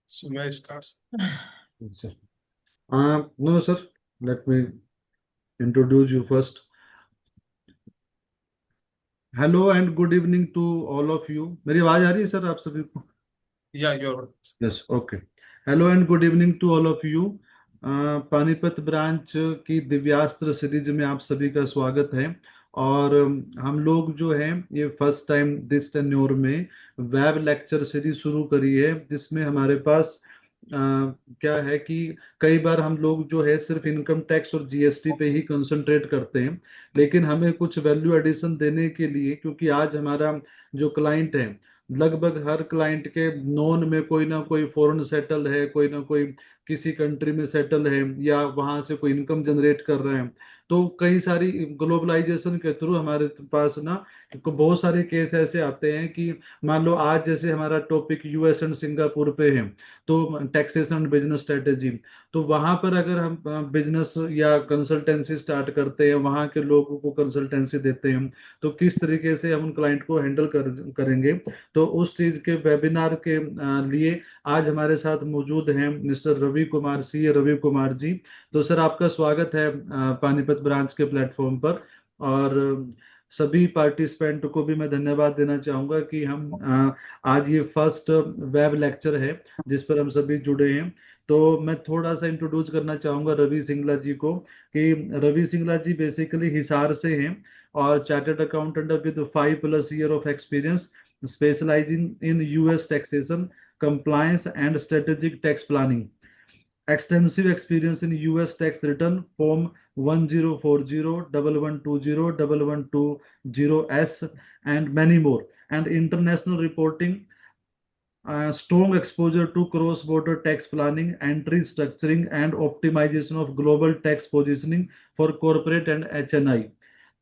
So may I start? Yes, sir. No, sir. Let me introduce you first. Hello and good evening to all of you. मेरी आवाज आ रही है sir आप सभी को? Yeah, you're. Yes, okay. Hello and good evening to all of you. Panipat branch की Divyastra series में आप सभी का स्वागत है. और हम लोग जो है ये फर्स्ट टाइम दिस टेन्योर में वेब लेक्चर सीरीज शुरू करी है, जिसमें हमारे पास क्या है कि कई बार हम लोग जो है सिर्फ इनकम टैक्स और जीएसटी पे ही कंसंट्रेट करते हैं, लेकिन हमें कुछ वैल्यू एडिशन देने के लिए, क्योंकि आज हमारा जो क्लाइंट है, लगभग हर क्लाइंट के नॉन में कोई ना कोई फॉरेन सेटल है, कोई ना कोई किसी कंट्री में सेटल है, या वहां से कोई इनकम जनरेट कर रहे हैं. तो कई सारी ग्लोबलाइजेशन के थ्रू हमारे पास ना बहुत सारे केस ऐसे आते हैं कि मान लो आज जैसे हमारा टॉपिक यूएस एंड सिंगापुर पे है, तो टैक्सेशन एंड बिजनेस स्ट्रेटेजी. तो वहां पर अगर हम बिजनेस या कंसल्टेंसी स्टार्ट करते हैं, वहां के लोगों को कंसल्टेंसी देते हैं, तो किस तरीके से हम उन क्लाइंट को हैंडल करेंगे. तो उस चीज के वेबिनार के लिए आज हमारे साथ मौजूद हैं मिस्टर रवि कुमार, सी रवि कुमार जी. तो सर आपका स्वागत है पानीपत ब्रांच के प्लेटफॉर्म पर. और सभी पार्टिसिपेंट को भी मैं धन्यवाद देना चाहूंगा कि हम आज ये फर्स्ट वेब लेक्चर है जिस पर हम सभी जुड़े हैं. तो मैं थोड़ा सा इंट्रोड्यूस करना चाहूंगा रवि सिंगला जी को, कि रवि सिंगला जी बेसिकली हिसार से हैं और chartered accountant with 5+ year of experience, specializing in US taxation, compliance, and strategic tax planning. Extensive experience in US tax return form 1040, 1120, 1120S, and many more. And international reporting, strong exposure to cross-border tax planning, entry structuring, and optimization of global tax positioning for corporate and HNI.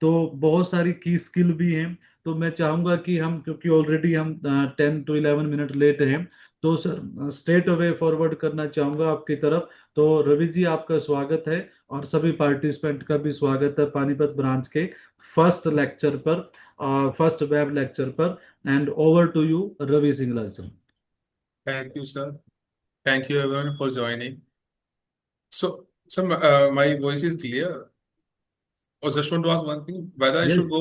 तो बहुत सारी की skill भी हैं. तो मैं चाहूंगा कि हम, क्योंकि ऑलरेडी हम 10 to 11 मिनट लेट हैं, तो सर स्ट्रेट अवे फॉरवर्ड करना चाहूंगा आपकी तरफ. तो रवि जी आपका स्वागत है, और सभी पार्टिसिपेंट का भी स्वागत है पानीपत ब्रांच के फर्स्ट लेक्चर पर, फर्स्ट वेब लेक्चर पर. And over to you Ravi Singla sir. Thank you, sir. Thank you, everyone, for joining. So, my voice is clear. I just want to ask one thing: whether I should yes go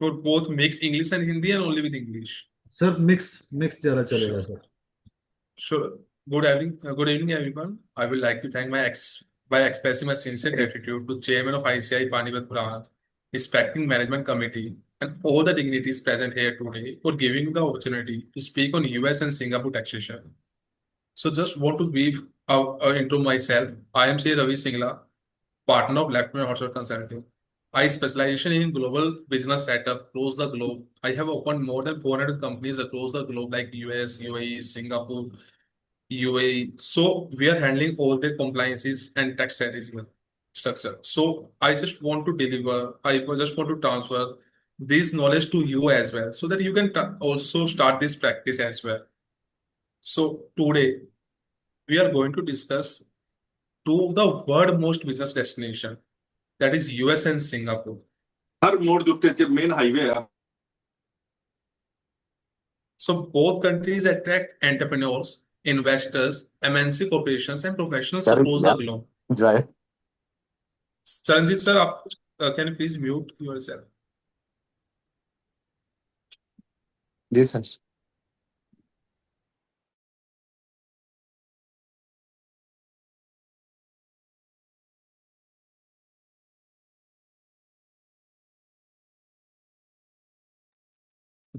for both mix English and Hindi, and only with English. Sir, mix mix जरा चलेगा Sure. Sir. Sure. Good evening, everyone. I would like to thank by expressing my sincere gratitude to Chairman of ICI Panipat Branch, Inspecting Management Committee, and all the dignitaries present here today for giving me the opportunity to speak on US and Singapore taxation. So just want to brief out into myself. I am Sri Ravi Singla, partner of Leftman Hotshots Consulting. I specialization in global business setup across the globe. I have opened more than 400 companies across the globe like US, UAE, Singapore, UAE. So we are handling all the compliances and tax strategy structure. So I just want to deliver, I just want to transfer this knowledge to you as well so that you can also start this practice as well. So today we are going to discuss two of the world most business destination, that is US and Singapore. हर मोड़ ਦੇ ਉੱਤੇ main highway ਆ. So both countries attract entrepreneurs, investors, MNC corporations, and professionals across the globe. Right. Charanjit sir, can you please mute yourself? जी sir.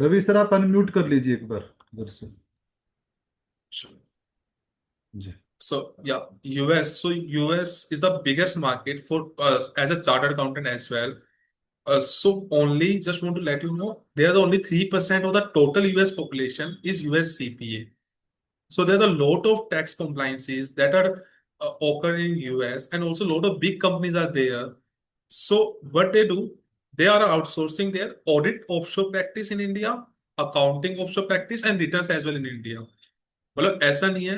Ravi sir आप unmute कर लीजिए एक बार उधर से. Sure. Ji. So yeah, US. So US is the biggest market for us as a chartered accountant as well. So only just want to let you know, there's only 3% of the total US population is US CPA. So there's a lot of tax compliances that are occurring in US, and also a lot of big companies are there. So what they do, they are outsourcing their audit offshore practice in India, accounting offshore practice, and returns as well in India. मतलब ऐसा नहीं है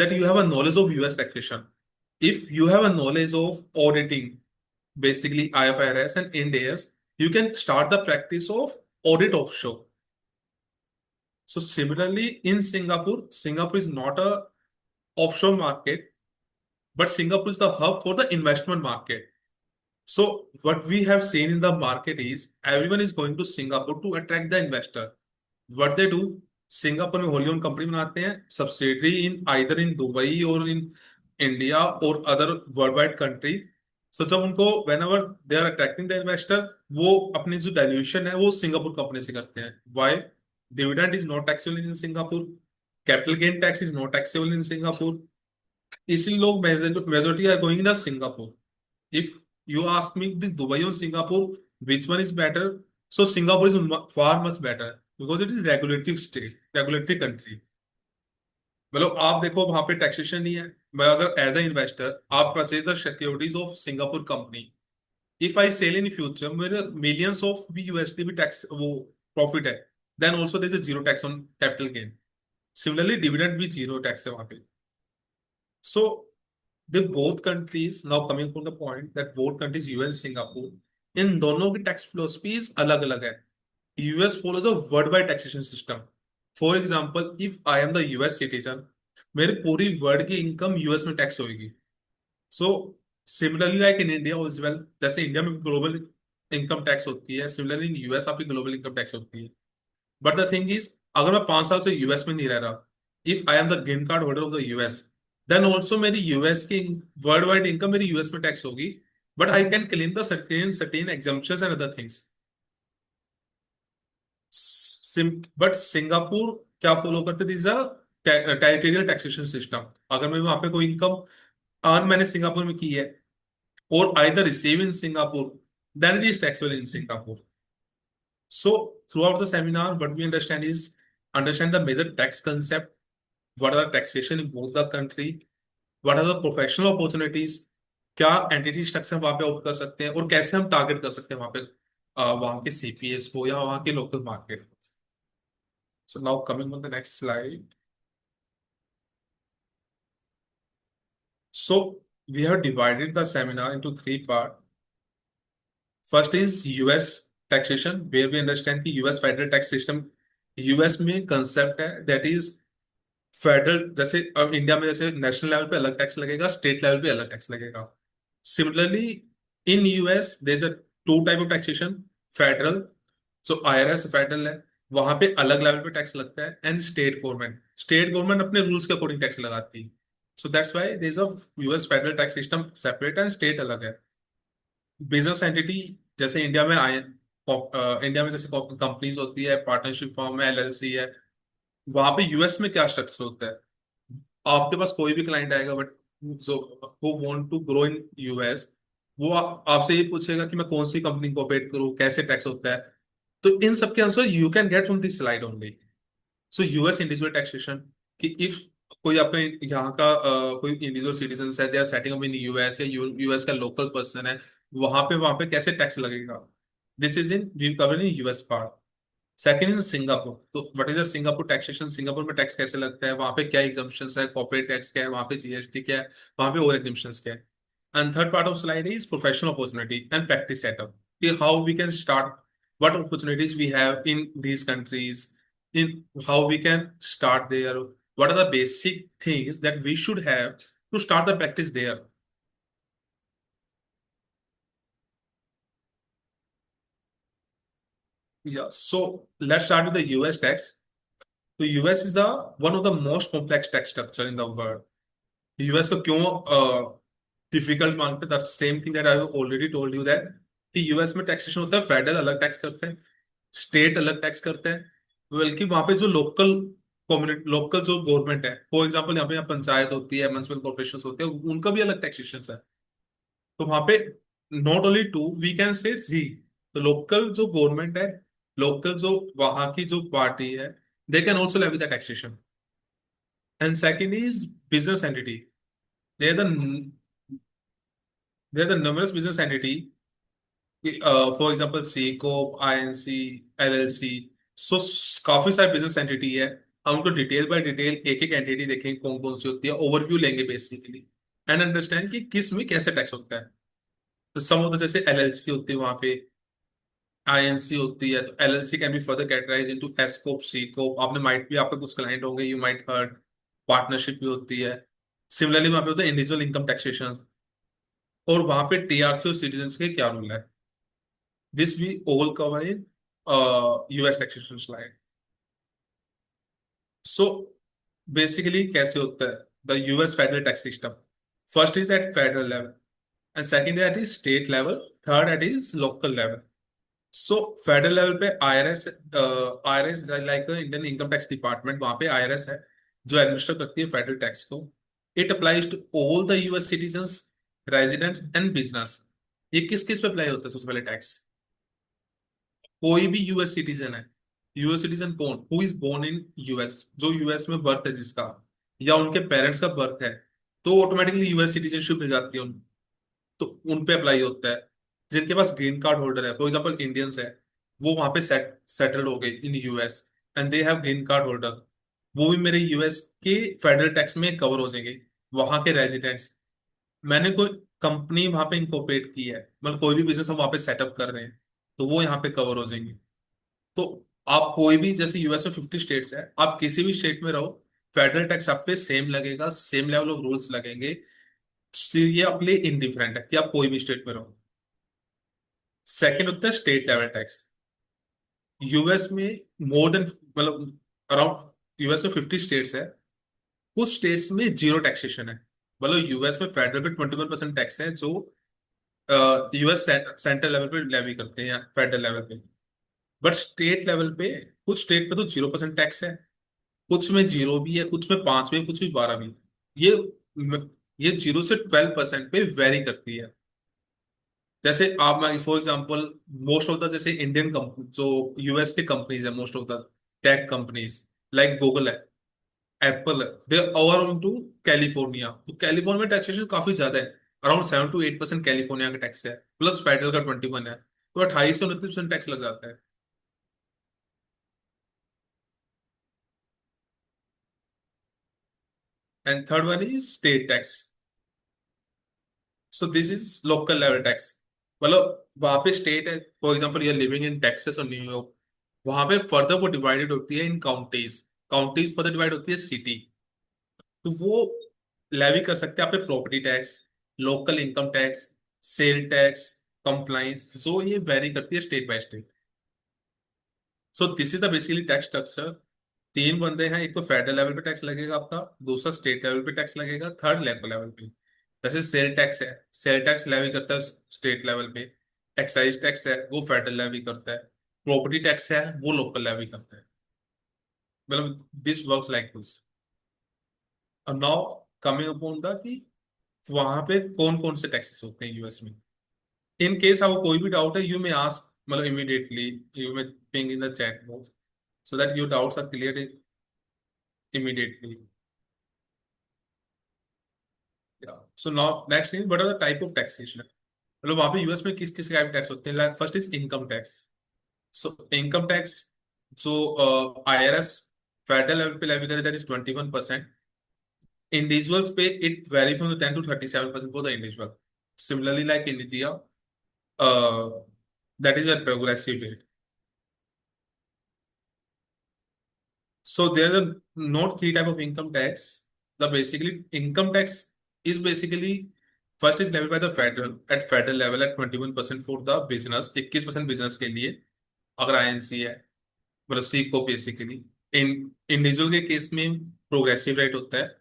that you have a knowledge of US taxation. If you have a knowledge of auditing, basically IFRS and Ind AS, you can start the practice of audit offshore. So similarly, in Singapore, Singapore is not a offshore market, but Singapore is the hub for the investment market. So what we have seen in the market is everyone is going to Singapore to attract the investor. What they do, Singapore में wholly owned company बनाते हैं, subsidiary in either in Dubai और in India और other world wide country. So जब उनको whenever they are attracting the investor, वो अपनी जो वैल्यूएशन है वो सिंगापुर कंपनी से करते हैं. Why? Dividend is not taxable in Singapore, capital gain tax is not taxable in Singapore. इसी लोग majority are going the Singapore. If you ask me the Dubai or Singapore, which one is better? So Singapore is far much better because it is regulatory state, regulatory country. मतलब आप देखो वहां पे taxation नहीं है. मैं अगर as a investor आप purchase the securities of Singapore company, if I sell in future मेरे मिलियंस ऑफ भी यूएसडी भी टैक्स वो प्रॉफिट है, then also there is zero tax on capital gain. Similarly dividend भी जीरो टैक्स है वहां पे. सो the both countries, now coming from the point that both countries US Singapore, इन दोनों की टैक्स फिलोसफीज अलग अलग है. US follows a world wide taxation system. For example, if I am the US citizen, मेरी पूरी वर्ल्ड की income US में tax होगी. So similarly like in India as well, जैसे इंडिया में ग्लोबल इनकम टैक्स होती है, सिमिलरली इन यूएस आपकी ग्लोबल इनकम टैक्स होती है. बट द थिंग इज, अगर मैं 5 साल से यूएस में नहीं रह रहा, if I am the green card holder of the US, then also मेरी यूएस की वर्ल्ड वाइड इनकम मेरी यूएस में टैक्स होगी. But I can claim the certain exemptions and other things. But Singapore क्या फॉलो करते, this a territorial taxation system. अगर मैं वहां पे कोई इनकम अर्न मैंने सिंगापुर में की है और either receive in Singapore, then it is taxable in Singapore. So throughout the seminar, what we understand is understand the major tax concept, what are the taxation in both the country, what are the professional opportunities, क्या entity structure वहां पे offer कर सकते हैं और कैसे हम target कर सकते हैं वहां पे वहां के सीपीएस को या वहां के local market. So now coming on the next slide. So we have divided the seminar into 3 part. First is US taxation, where we understand कि US federal tax system, US में कंसेप्ट है that is federal. जैसे अब India में जैसे national level पे अलग tax लगेगा, स्टेट लेवल पे अलग टैक्स लगेगा. Similarly in US there is a 2 type of taxation. Federal, so IRS federal है, वहां पे अलग लेवल पे टैक्स लगता है. एंड स्टेट गवर्नमेंट अपने रूल्स के अकॉर्डिंग टैक्स लगाती है. So that's why there is a US federal tax system separate and state अलग है. बिजनेस एंटिटी, जैसे इंडिया में आए, इंडिया में जैसे कंपनीज होती है, पार्टनरशिप फॉर्म है, एलएलसी है, वहां पे यूएस में क्या स्ट्रक्चर होता है. आपके पास कोई भी क्लाइंट आएगा बट जो who want to grow in US, वो आपसे ये पूछेगा कि मैं कौन सी कंपनी को ऑपरेट करूं, कैसे टैक्स होता है. तो इन सब के answer you can get from this slide only. So US individual taxation, कि इफ कोई अपने यहाँ का कोई इंडिविजुअल सिटीजन है, they are setting up in US या यूएस का लोकल पर्सन है, वहां पे कैसे टैक्स लगेगा. This is in we cover in US part. Second is Singapore. तो what is the Singapore taxation, Singapore में टैक्स कैसे लगता है, वहां पे क्या एग्जम्पशंस है, कॉर्पोरेट टैक्स क्या है, वहां पे जीएसटी क्या है, वहां पे और एग्जम्पशंस क्या है. And third part of slide is professional opportunity and practice setup, कि how we can start, what opportunities we have in these countries, in how we can start there, what are the basic things that we should have to start the practice there. Yeah, so let's start with the US tax. So US is the one of the most complex tax structure in the world. US को क्यों difficult मानते हैं, that's same thing that I have already told you that कि US में taxation होता है, federal अलग tax करते हैं, स्टेट अलग टैक्स करते हैं, बल्कि वहां पे जो लोकल कम्युनिटी, लोकल जो गवर्नमेंट है, फॉर एग्जांपल यहाँ पंचायत होती है, म्युनिसिपल कॉर्पोरेशन होते हैं, उनका भी अलग टैक्सेशन है. तो वहां पे not only two, we can say three. तो लोकल जो गवर्नमेंट है, लोकल जो वहां की जो पार्टी है, they can also levy the taxation. And second is business entity. They are the numerous business entity, for example C corp, INC, LLC. So काफी सारे बिजनेस एंटिटी है. हम उनको डिटेल बाय डिटेल एक एक एंटिटी देखेंगे कौन कौन सी होती है, ओवरव्यू लेंगे बेसिकली, एंड अंडरस्टैंड कि किस में कैसे टैक्स होता है. तो सम ऑफ द जैसे एलएलसी होती है वहां पे, आईएनसी होती है, तो LLC can be further categorise into S corp, C corp. आपने माइट भी, आपके कुछ क्लाइंट होंगे, यू माइट हर्ड। पार्टनरशिप भी होती है। सिमिलरली वहां पे होता है इंडिविजुअल इनकम टैक्सेशन। और वहां पे टीआरसी और सिटीजन के क्या रूल है, this we all cover in US taxation slide. So basically कैसे होता है the US federal tax system? First is at federal level, and second at is state level, third at is local level. So federal level पे IRS, IRS like Indian income tax department, वहां पे IRS है जो administer करती है federal tax को। It applies to all the US citizens, residents and business. ये किस किस पे अप्लाई होता है? सबसे पहले टैक्स, कोई भी यूएस सिटीजन है। यूएस सिटीजन कौन? Who is born in US, जो यूएस में बर्थ है जिसका, या उनके पेरेंट्स का बर्थ है, तो ऑटोमेटिकली यूएस सिटीजनशिप मिल जाती है उनको, तो उन पे अप्लाई होता है। जिनके पास ग्रीन कार्ड होल्डर है, फॉर एग्जांपल इंडियंस है, वो वहां पे सेटल्ड हो गए in US and they have green card holder, वो भी मेरे यूएस के फेडरल टैक्स में कवर हो जाएंगे। वहां के रेजिडेंट्स, मैंने कोई कंपनी वहां पे इंकॉर्पोरेट की है, मतलब कोई भी बिजनेस हम वहां पे सेटअप कर रहे हैं, तो वो यहाँ पे कवर हो जाएंगे। तो आप कोई भी, जैसे यूएस में 50 स्टेट्स है, आप किसी भी स्टेट में रहो, फेडरल टैक्स आप पे सेम लगेगा, सेम लेवल ऑफ रूल्स लगेंगे। ये आपके लिए इनडिफरेंट है कि आप कोई भी स्टेट में रहो। सेकंड होता है स्टेट लेवल टैक्स। यूएस में मोर देन, मतलब अराउंड, यूएस में 50 स्टेट्स है, कुछ स्टेट्स में जीरो टैक्सेशन है। मतलब यूएस में फेडरल पे 21% टैक्स है, जो यूएस सेंट्रल लेवल पे लेवी करते हैं फेडरल लेवल पे। बट स्टेट लेवल पे, कुछ स्टेट पे तो 0% टैक्स है, कुछ में जीरो भी है, कुछ में 5 भी है, कुछ में 12 भी है। ये ये 0 से 12% पे वेरी करती है। जैसे आप, for example, most of the जैसे इंडियन कंपनी, जो यूएस के कंपनीज है, most of the tech companies like Google है, एप्पल है, दे ओवर टू कैलिफोर्निया। तो कैलिफोर्निया में टैक्सेशन काफी ज्यादा है, अराउंड 7 to 8% कैलिफोर्निया का टैक्स है, प्लस फेडरल का 21 है, तो 28 से 29% टैक्स लग जाता है। And third one is state tax. So this is local level tax. मतलब वहां पे स्टेट है, for example you are living in Texas और न्यूयॉर्क, वहां पे फर्दर वो डिवाइडेड होती है in counties, counties further divide होती है सिटी। तो वो लेवी कर सकते हैं आप पे property tax, local income tax, sale tax, compliance, जो ये वेरी करती है state by state. So this is the basically tax structure. तीन बंदे हैं, एक तो फेडरल लेवल पे टैक्स लगेगा आपका, दूसरा स्टेट लेवल पे टैक्स लगेगा, थर्ड लोकल लेवल पे। जैसे सेल टैक्स है, सेल टैक्स लेवी करता है स्टेट लेवल पे। एक्साइज टैक्स है, वो फेडरल लेवी करता है। प्रॉपर्टी टैक्स है, वो लोकल लेवी करता है। मतलब दिस वर्क्स लाइक दिस। और नाउ कमिंग अपॉन द कि वहां पे कौन कौन से टैक्सेस होते हैं यूएस में। इन केस आपको कोई भी डाउट है, यू मे आस्क, मतलब immediately you may ping in the chat box, so that your doubts are clear immediately. Yeah. So now next thing, what are the type of taxation? मतलब वहां पे US में किस किस type tax होते हैं? Like first is income tax. So income tax जो IRS federal level पे लेवी करता है, दैट इज 21%। इंडिविजुअल्स पे it very from 10 to 37% for the individual. Similarly like in India, that is a progressive rate. So there are not three type of income tax. The basically income tax is basically first is levied by the federal at federal level at 21% for the business, 21% business के लिए अगर INC है, मतलब सी को basically. इन individual के case में progressive rate होता है।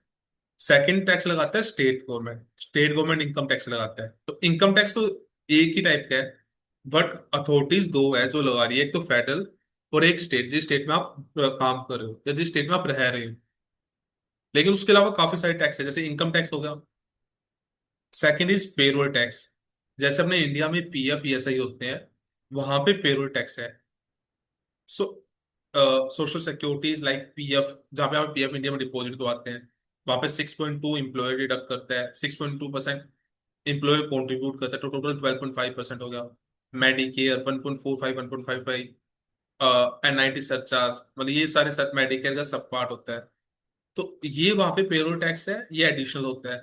सेकंड टैक्स लगाता है state government, state government income tax लगाता है। तो इनकम टैक्स तो एक ही टाइप का है, बट अथॉरिटीज दो है जो लगा रही है, एक तो फेडरल और एक स्टेट, जिस स्टेट में आप काम कर रहे हो या जिस स्टेट में आप रह रहे हो। लेकिन उसके अलावा काफी सारे टैक्स है, जैसे इनकम टैक्स हो गया। Second is payroll tax. जैसे अपने इंडिया में पीएफ ईएसआई होते हैं, वहां पे पेरोल टैक्स है। सो सोशल सिक्योरिटीज लाइक पीएफ, जहाँ पे आप पीएफ इंडिया में डिपॉजिट करवाते हैं, वहां पे 6.2 एम्प्लॉय डिडक्ट करता है, 6.2% एम्प्लॉय कॉन्ट्रीब्यूट करता है, तो टोटल 12.5% हो गया। मेडिकेयर 1.45, 1.55, एनआईटी सरचार्ज, मतलब ये सारे सब मेडिकेयर का सब पार्ट होता है। तो ये वहां पे पेरोल टैक्स है, ये एडिशनल होता है।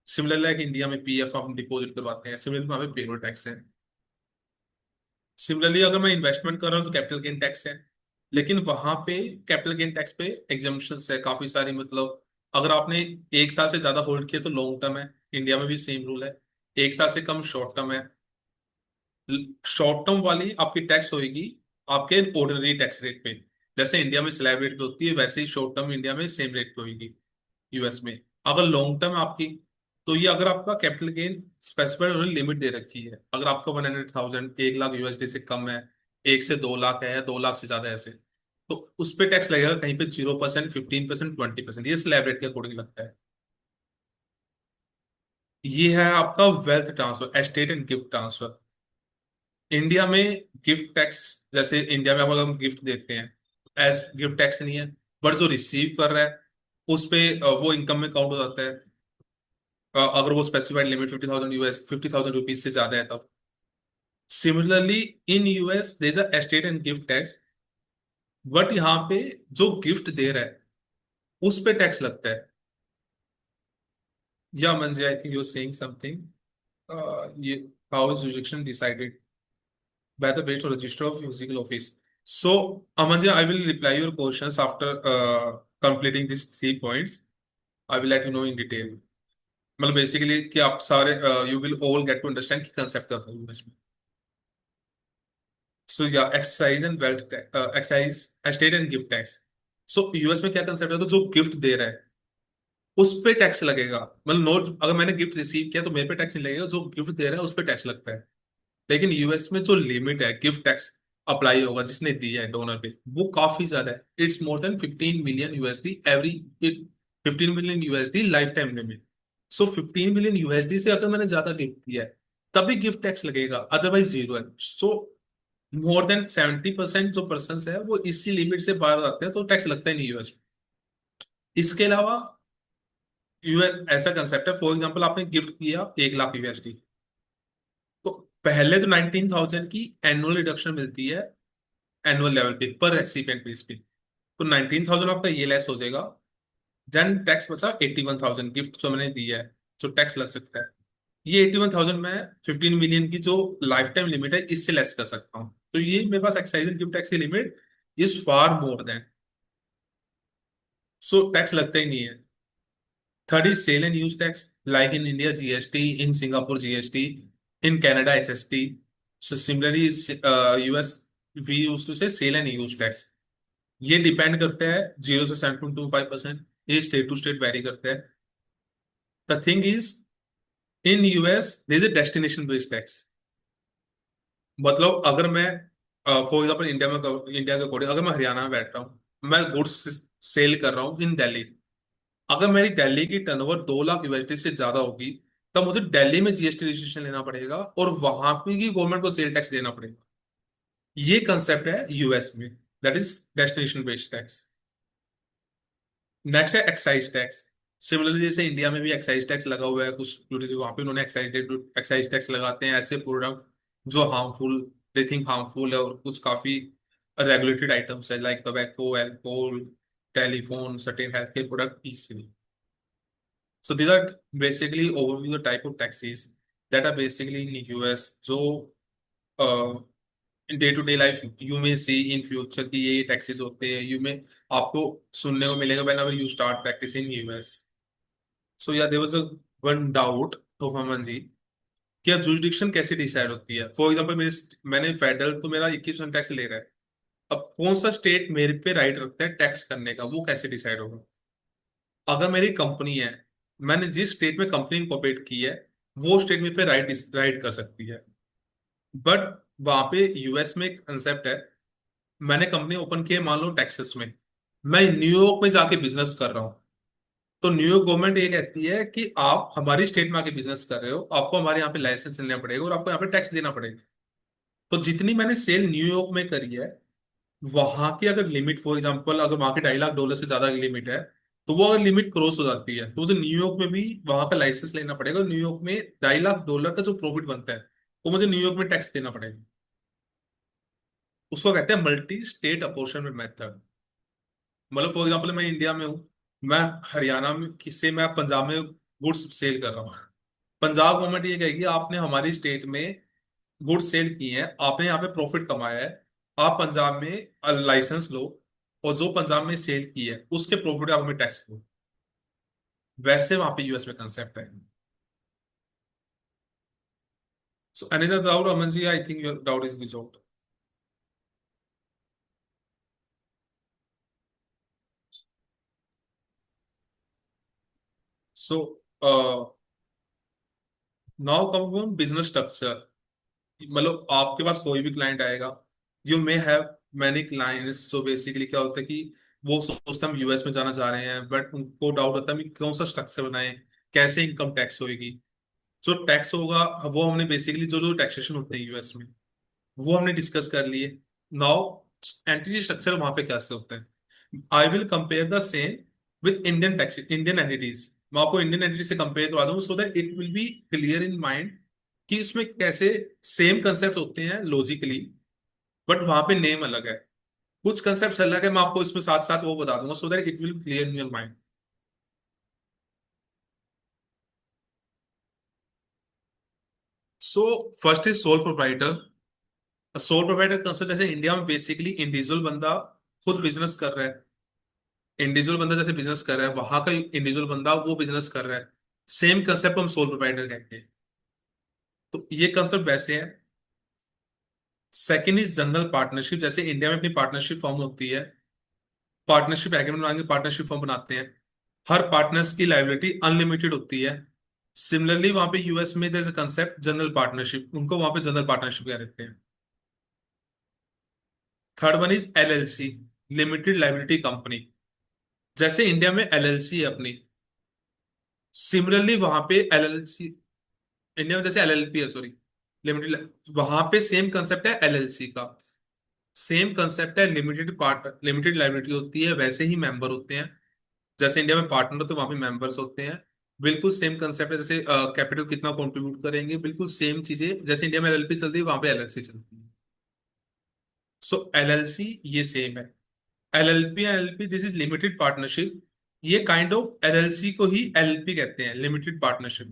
सिमिलर लाइक इंडिया में पीएफ हम डिपॉजिट करवाते हैं, सिमिलर वहां पे पेरोल टैक्स है। सिमिलरली अगर मैं इन्वेस्टमेंट कर रहा हूँ तो कैपिटल गेन टैक्स है, लेकिन वहां पे कैपिटल गेन टैक्स पे एग्जम्पशंस है काफी सारी। मतलब अगर आपने 1 साल से ज्यादा होल्ड किया तो लॉन्ग टर्म है, इंडिया में भी सेम रूल है। 1 साल से कम शॉर्ट टर्म है। शॉर्ट टर्म वाली आपकी टैक्स होगी आपके ऑर्डिनरी टैक्स रेट पे, जैसे इंडिया में स्लैब रेट पे होती है वैसे ही शॉर्ट टर्म इंडिया में सेम रेट पे होगी यूएस में। अगर लॉन्ग टर्म आपकी, तो ये अगर आपका कैपिटल गेन स्पेसिफाइड उन्होंने लिमिट दे रखी है, अगर आपका 100,000 1 लाख यूएसडी से कम है, 1 से 2 लाख है या 2 लाख से ज्यादा है ऐसे, तो उस पे टैक्स लगेगा कहीं पे 0%, 15%, 20%, ये स्लैब रेट के अकॉर्डिंग लगता है। ये है आपका wealth transfer, estate and gift transfer. India में गिफ्ट टैक्स, जैसे इंडिया में अगर हम गिफ्ट देते हैं एज गिफ्ट टैक्स नहीं है, बट जो रिसीव कर रहा है उस पे वो इनकम में काउंट हो जाता है। अगर वो स्पेसिफाइड लिमिट 50,000 रुपीज से ज्यादा है तब। Similarly in US there is a estate and gift tax, but यहाँ पे जो गिफ्ट दे रहा है उस पे टैक्स लगता है। या मंजे I think you are saying something, ये how is rejection decided by the way to register of physical office. So, Amanja, I will reply your questions after completing these 3 points. I will let you know in detail. मतलब basically कि आप सारे you will all get to understand कि concept क्या था US में। So या excise and wealth excise estate and gift tax. So US में क्या कंसेप्ट है, तो जो गिफ्ट दे रहा है उस पे टैक्स लगेगा। मतलब नोट, अगर मैंने गिफ्ट रिसीव किया तो मेरे पे टैक्स नहीं लगेगा, जो गिफ्ट दे रहा है उस पे टैक्स लगता है। लेकिन यूएस में जो लिमिट है गिफ्ट टैक्स अप्लाई होगा जिसने दिया है डोनर पे, वो काफी ज्यादा है। It's more than 15 million USD every, 15 million USD life time limit. So 15 million USD से अगर मैंने ज्यादा गिफ्ट दिया है तभी गिफ्ट टैक्स लगेगा, अदरवाइज जीरो है। सो मोर देन 70% जो पर्सन है वो इसी लिमिट से बाहर आते हैं तो टैक्स लगता ही नहीं यूएस में। इसके अलावा यूएस ऐसा कंसेप्ट है, फॉर एग्जाम्पल आपने गिफ्ट दिया 1 लाख यूएसडी, तो पहले तो 19,000 की एनुअल रिडक्शन मिलती है एनुअल लेवल पे पर रेसिपिएंट बेस पे, तो 19,000 आपका ये लेस हो जाएगा। देन टैक्स बचा 81,000 गिफ्ट जो मैंने दिया है, जो टैक्स लग सकता है। ये 81,000 मैं 15 मिलियन की जो लाइफ टाइम लिमिट है इससे लेस कर सकता हूँ, तो ये मेरे पास एक्साइज एंड गिफ्ट टैक्स की limit is far more than, so tax लगता ही नहीं है। Third is sale and use tax, like in India GST, in Singapore GST, in Canada HST. So similarly US we use to say sale and use tax. ये depend करता है 0 से 7.25%, ये state to state vary करता है। The thing is in US there is a destination based tax. मतलब अगर मैं फॉर एग्जांपल इंडिया के अकॉर्डिंग अगर मैं हरियाणा में बैठ रहा हूँ, मैं गुड्स सेल कर रहा हूँ इन दिल्ली, अगर मेरी दिल्ली की टर्नओवर 2 लाख यूएसडी से ज्यादा होगी तब मुझे दिल्ली में जीएसटी रजिस्ट्रेशन लेना पड़ेगा और वहां पे की गवर्नमेंट को सेल टैक्स देना पड़ेगा। ये कंसेप्ट है यूएस में, that is destination based tax. Next है एक्साइज टैक्स। सिमिलरली जैसे इंडिया में भी एक्साइज टैक्स लगा हुआ है कुछ प्रोड्यूस, वहां पे उन्होंने एक्साइज टैक्स लगाते हैं ऐसे प्रोडक्ट जो हार्मफुल, दे थिंक हार्मफुल है, और कुछ काफी रेगुलेटेड आइटम्स है like tobacco, alcohol, telephone, certain health care product इसीलिए। So these are basically overview the type of taxes that are basically in US. So in day to day life you may see in future कि ये taxes होते हैं, you may आपको सुनने को मिलेगा whenever you start practicing US. So yeah, there was a one doubt of Aman ji, क्या jurisdiction कैसे डिसाइड होती है। फॉर एग्जाम्पल मैंने फेडरल तो मेरा 21% टैक्स ले रहा है, अब कौन सा स्टेट मेरे पे राइट रखता है टैक्स करने का, वो कैसे डिसाइड होगा। अगर मेरी कंपनी है, मैंने जिस स्टेट में कंपनी इंकॉर्पोरेट की है वो स्टेट में पे राइट राइट कर सकती है। बट वहां पे यूएस में एक कंसेप्ट है, मैंने कंपनी ओपन की है मान लो टेक्सास में, मैं न्यूयॉर्क में जाके बिजनेस कर रहा हूँ, तो न्यूयॉर्क गवर्नमेंट ये कहती है कि आप हमारी स्टेट में आके बिजनेस कर रहे हो, आपको हमारे यहाँ पे लाइसेंस लेना पड़ेगा और आपको यहाँ पे टैक्स देना पड़ेगा। तो जितनी मैंने सेल न्यूयॉर्क में करी है वहां की अगर लिमिट, फॉर एग्जांपल अगर वहां के $2.5 लाख से ज्यादा की लिमिट है, तो वो अगर लिमिट क्रॉस हो जाती है तो मुझे न्यूयॉर्क में भी वहां का लाइसेंस लेना पड़ेगा, न्यूयॉर्क में $2.5 लाख का जो प्रॉफिट बनता है वो मुझे न्यूयॉर्क में टैक्स देना पड़ेगा। उसको कहते हैं मल्टी स्टेट अपॉर्शनमेंट मेथड। मतलब फॉर एग्जाम्पल मैं इंडिया में हूँ, मैं हरियाणा में किससे, मैं पंजाब में गुड्स सेल कर रहा हूँ, पंजाब गवर्नमेंट ये कहेगी आपने हमारी स्टेट में गुड सेल किए हैं, आपने यहाँ पे प्रॉफिट कमाया है, आप पंजाब में लाइसेंस लो, और जो पंजाब में सेल की है उसके प्रॉफिट आप हमें टैक्स दो। वैसे वहां पे यूएस में कंसेप्ट है। So another doubt Aman ji, I think your doubt is resolved. So now come on business structure. मतलब आपके पास कोई भी क्लाइंट आएगा, you may have many clients. So basically क्या होता है कि वो सोचते हैं हम यूएस में जाना चाह रहे हैं, बट उनको डाउट होता है कि कौन सा स्ट्रक्चर बनाए, कैसे इनकम टैक्स होएगी। जो टैक्स होगा वो हमने बेसिकली जो जो टैक्सेशन होते हैं यूएस में वो हमने डिस्कस कर लिए। नाउ एंटिटी स्ट्रक्चर वहां पे कैसे होता है, I will compare the same with Indian tax, Indian entities. मैं आपको इंडियन एंटिटी से कंपेयर करवा दूं, so that it will be clear in mind कि उसमें कैसे सेम कंसेप्ट होते हैं लॉजिकली, बट वहां पे नेम अलग है, कुछ कंसेप्ट अलग है। मैं आपको इसमें साथ साथ वो बता दूंगा, so that it will clear in your mind. So first is sole proprietor. Sole proprietor concept जैसे इंडिया में बेसिकली इंडिविजुअल बंदा खुद बिजनेस कर रहा है, इंडिविजुअल बंदा जैसे बिजनेस कर रहा है, वहां का इंडिविजुअल बंदा वो बिजनेस कर रहा है, सेम कंसेप्ट हम सोल प्रोप्राइटर कहते हैं। तो ये कंसेप्ट वैसे है। Second is general partnership. जैसे इंडिया में अपनी पार्टनरशिप फॉर्म होती है, पार्टनरशिप एग्रीमेंट बनाएंगे, पार्टनरशिप फॉर्म बनाते हैं, हर पार्टनर्स की लाइबिलिटी अनलिमिटेड होती है। सिमिलरली वहां पे यूएस में there is a concept general partnership, उनको वहां पे जनरल पार्टनरशिप कहते हैं। Third one is LLC, limited liability company. जैसे इंडिया में एलएलसी है अपनी, सिमिलरली वहां पे एलएलसी, इंडिया में जैसे एलएलपी है, सॉरी, लिमिटेड, वहां पे सेम कंसेप्ट है एलएलसी का। सेम कंसेप्ट है, लिमिटेड पार्ट, लिमिटेड लाइबिलिटी होती है, वैसे ही मेंबर होते हैं। जैसे इंडिया में पार्टनर होते हैं वहां पे मेंबर्स होते हैं। बिल्कुल सेम कंसेप्ट है, जैसे कैपिटल कितना कंट्रीब्यूट करेंगे, बिल्कुल सेम चीजें। जैसे इंडिया में एलएलपी चलती है वहां पे एलएलसी चलती है। सो एलएलसी ये सेम है। LLP and LLP, this is limited partnership. ये काइंड ऑफ एलएलसी को ही एलएलपी कहते हैं, limited partnership.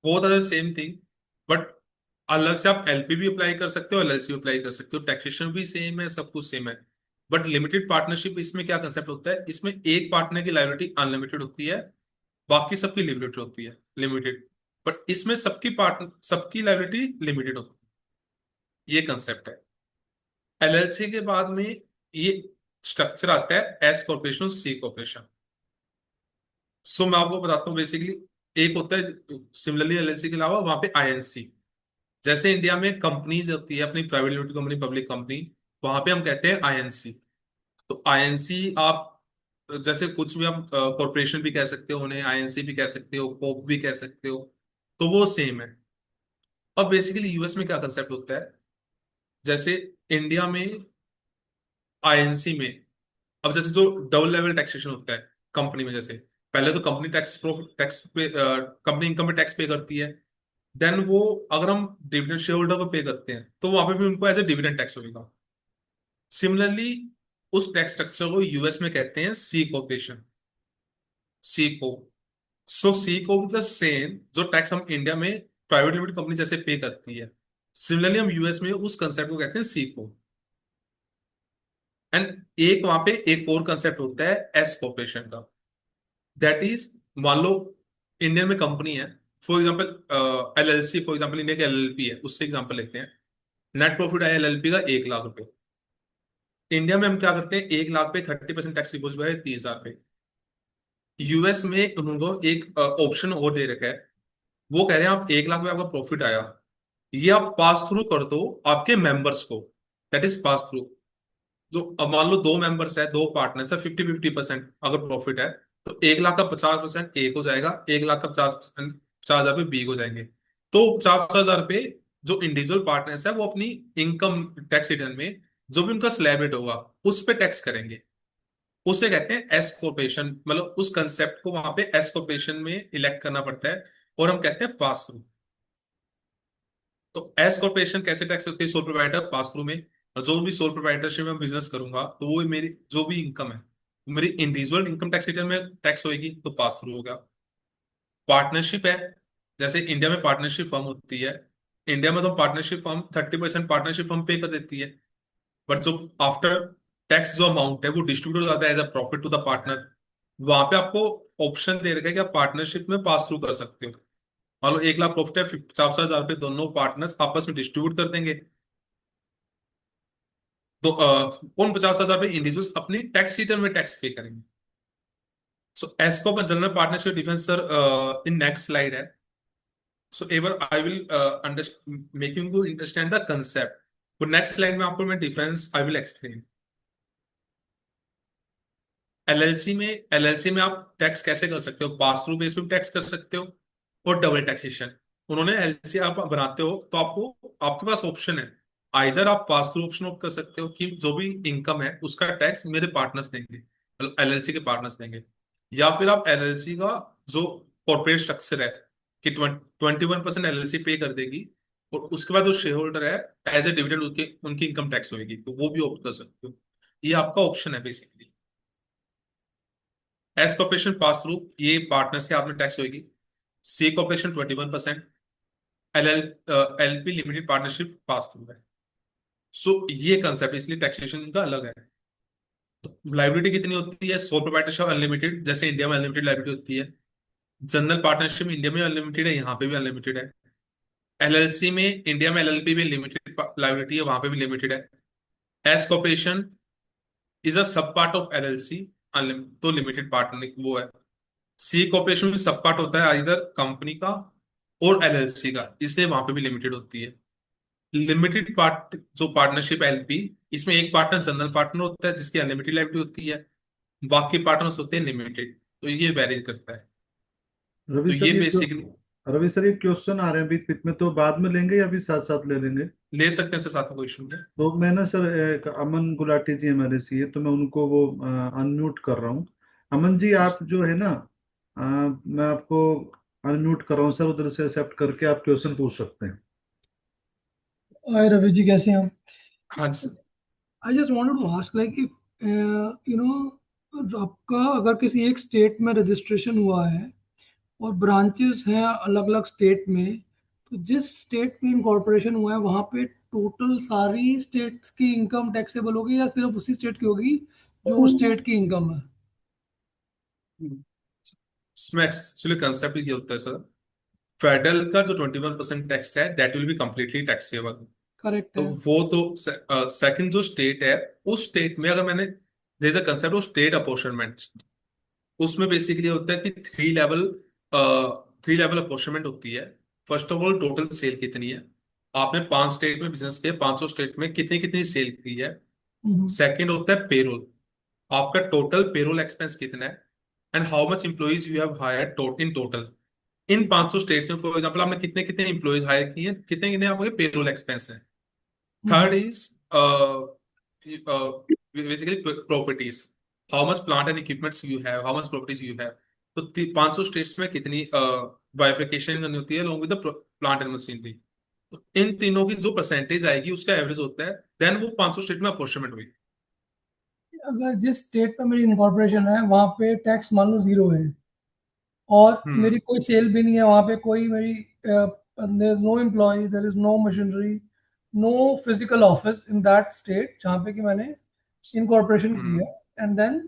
Both are the same thing, but अलग से आप एलपी भी अप्लाई कर सकते हो, एलएलसी अप्लाई कर सकते हो, टैक्सेशन भी सेम है, सब कुछ सेम है। बट लिमिटेड पार्टनरशिप, इसमें क्या कंसेप्ट होता है, इसमें एक पार्टनर की लायबिलिटी अनलिमिटेड होती है, बाकी सबकी लिमिटेड होती है, लिमिटेड। बट इसमें सबकी पार्टनर, सबकी लायबिलिटी लिमिटेड होती है, ये कंसेप्ट है। एलएलसी के बाद में ये स्ट्रक्चर आता है एस कॉर्पोरेशन, सी कॉर्पोरेशन। सो मैं आपको बताता हूँ बेसिकली। एक होता है सिमिलरली एलएलसी के अलावा वहां पे आईएनसी। जैसे इंडिया में कंपनीज होती है अपनी, private limited company, public company, वहां पे हम कहते हैं आईएनसी। तो आईएनसी आप जैसे कुछ भी आप कॉर्पोरेशन भी कह सकते हो उन्हें, आईएनसी भी कह सकते हो, कोप भी कह सकते हो, तो वो सेम है। अब बेसिकली यूएस में क्या कंसेप्ट होता है, जैसे इंडिया में आईएनसी में, अब जैसे जो डबल लेवल टैक्सेशन होता है कंपनी में, जैसे पहले तो कंपनी टैक्स, प्रॉफिट टैक्स पे, कंपनी इनकम में टैक्स पे करती है। देन वो, अगर हम डिविडेंड शेयर होल्डर को पे करते हैं तो वहां पे भी उनको एज ए डिविडेंड टैक्स होगा। सिमिलरली उस टैक्स स्ट्रक्चर को यूएस में कहते हैं सी कॉर्पोरेशन, सी को। सो सी को द सेम जो टैक्स हम इंडिया में प्राइवेट लिमिटेड कंपनी जैसे पे करती है, सिमिलरली हम यूएस में उस कंसेप्ट को कहते हैं सी को। एंड एक वहां पे एक और कंसेप्ट होता है एस कॉर्पोरेशन का। दैट इज, मान लो इंडियन में कंपनी है, for example LLC, for example India की एलएलपी है, उससे एग्जाम्पल लेते हैं। नेट प्रॉफिट आया एलएलपी का 1 लाख रुपए। इंडिया में हम क्या करते हैं, 1 लाख पे 30% टैक्स रिपोज हुआ है 30,000 पे। यूएस में उन्होंने एक ऑप्शन और दे रखा है, वो कह रहे हैं आप 1 लाख पे आपका प्रॉफिट आया, ये आप पास थ्रू कर दो आपके मेंबर्स को। That is pass through. जो अब मान लो दो मेंबर्स है, दो पार्टनर्स है, 50-50% अगर प्रॉफिट है, तो 1 लाख का 50% एक हो जाएगा, 1 लाख का 50%, 50,000 पे बी हो जाएंगे। तो 50,000 पे जो इंडिविजुअल पार्टनर्स है वो अपनी इनकम टैक्स रिटर्न में जो भी उनका स्लैब रेट होगा उस पे टैक्स करेंगे। उसे कहते हैं एस कॉर्पोरेशन। मतलब उस कंसेप्ट को वहां पे एस कॉर्पोरेशन में इलेक्ट करना पड़ता है, और हम कहते हैं पास थ्रू। तो एस कॉर्पोरेशन कैसे टैक्स होती है, सोल प्रोवाइडर पास थ्रू में। और जो भी सोल प्रोवाइडरशिप में बिजनेस करूंगा तो वो मेरी जो भी इनकम है वो मेरी इंडिविजुअल इनकम टैक्स रिटर्न में टैक्स होगी, तो पास थ्रू होगा। पार्टनरशिप है, जैसे इंडिया में पार्टनरशिप फर्म होती है, इंडिया में तो पार्टनरशिप फर्म 30% पार्टनरशिप फर्म पे कर देती है, बट जो आफ्टर टैक्स जो अमाउंट है वो डिस्ट्रीब्यूट हो जाता है as a profit to the partner. वहां पे आपको ऑप्शन दे रखा है कि आप पार्टनरशिप में पास थ्रू कर सकते हो। मान लो 1 लाख प्रॉफिट है, 50,000 रुपये दोनों पार्टनर्स आपस में डिस्ट्रीब्यूट कर देंगे। तो उन 50,000 रुपये इंडिविजुअल्स अपनी टैक्स रिटर्न में टैक्स पे करेंगे। So S corp and general partnership difference sir in next slide है। So ever I will making you understand the concept. तो नेक्स्ट स्लाइड में आपको मैं difference I will explain. LLC में आप टैक्स कैसे कर सकते हो, पास थ्रू बेस पे टैक्स कर सकते हो और डबल टैक्सेशन। उन्होंने एलएलसी आप बनाते हो तो आपको आपके पास ऑप्शन है, आइदर आप पास थ्रू ऑप्शन ऑप्ट कर सकते हो कि जो भी इनकम है उसका टैक्स मेरे पार्टनर्स देंगे, मतलब एलएलसी के पार्टनर्स देंगे, या फिर आप एलएलसी का जो कॉर्पोरेट स्ट्रक्चर है कि 21% एलएलसी पे कर देगी और उसके बाद जो शेयर होल्डर है एज ए डिविडेंड उनकी उनकी इनकम टैक्स होगी, तो वो भी ऑप्ट कर सकते हो। ये आपका ऑप्शन है basically. S corporation pass through, ये पार्टनर्स के हाथ में टैक्स होगी। C corporation 21%। LP limited partnership pass through है। सो ये कंसेप्ट, इसलिए टैक्सेशन का अलग है। तो लाइबिलिटी कितनी होती है, सोल प्रोप्राइटरशिप अनलिमिटेड, जैसे इंडिया में अनलिमिटेड लाइबिलिटी होती है। जनरल पार्टनरशिप इंडिया में अनलिमिटेड है, यहाँ पे भी अनलिमिटेड है। एलएलसी में इंडिया में एलएलपी में लिमिटेड लाइबिलिटी है, वहां पे भी लिमिटेड है। एस कॉर्पोरेशन इज अ सब पार्ट ऑफ एलएलसी, तो लिमिटेड पार्टनर वो है। सी कॉर्पोरेशन में सब पार्ट होता है इधर कंपनी का और एलएलसी का, इसलिए वहां पे भी लिमिटेड होती है। लिमिटेड पार्ट जो पार्टनरशिप एलपी, इसमें एक पार्टनर जनरल पार्टनर होता है जिसकी अनलिमिटेड लाइबिलिटी होती है, बाकी पार्टनर्स होते हैं लिमिटेड, तो ये वेरी करता है। रवि तो सर ये ये क्यों बेसिकली रवि सर ये क्वेश्चन आ रहे हैं बीच बीच में, तो बाद में लेंगे या भी साथ साथ ले लेंगे? ले सकते हैं सर, साथ में कोई इशू नहीं है। तो मैं ना सर, एक अमन गुलाटी जी हमारे सीए, तो मैं उनको वो अनम्यूट कर रहा हूँ। अमन जी आप जो है ना, मैं आपको अनम्यूट कर रहा हूँ सर, उधर से एक्सेप्ट करके आप क्वेश्चन पूछ सकते हैं। हाय रवि जी, कैसे हैं आप? हाँ जी sir. I just wanted to ask like if you know आपका अगर किसी एक स्टेट में रजिस्ट्रेशन हुआ है और ब्रांचेस हैं अलग अलग स्टेट में, तो जिस स्टेट में इनकॉर्पोरेशन हुआ है वहाँ पे टोटल सारी स्टेट्स की इनकम टैक्सेबल होगी या सिर्फ उसी स्टेट की होगी जो उस स्टेट की इनकम है? इसमें एक्चुअली कंसेप्ट ये होता है सर, फेडरल का जो 21% टैक्स है that will be completely taxable. Correct तो है। वो तो सेकंड जो स्टेट है, उस स्टेट में अगर मैंने, there is a concept of state apportionment. उसमें बेसिकली होता है कि थ्री लेवल अपॉर्चमेंट होती है। First of all total sale कितनी है, आपने 5 स्टेट में बिजनेस किया, 500 स्टेट में कितनी कितनी सेल की है। हम्म। सेकंड होता है पेरोल, आपका टोटल पेरोल एक्सपेंस कितना है, and how much employees you have hired in total in 500 states में। फॉर एग्जांपल आपने कितने कितने एम्प्लॉइज हायर किए हैं, कितने कितने आपके पेरोल एक्सपेंस है। Third is basically properties, how much plant and equipments you have, how much properties you have. तो 500 स्टेट्स में कितनी बाइफिकेशन करनी होती है along with the plant and machinery. तो इन तीनों की जो परसेंटेज आएगी उसका एवरेज होता है, देन वो 500 स्टेट में अपॉर्चमेंट हुई। अगर जिस स्टेट में मेरी इनकॉर्पोरेशन है वहाँ पे टैक्स मान लो 0 है और हम्म। मेरी कोई सेल भी नहीं है वहाँ पे, कोई मेरी there is no employee, there is no machinery, no physical office in that state जहाँ पे कि मैंने इनकॉर्पोरेशन की है, hmm. And then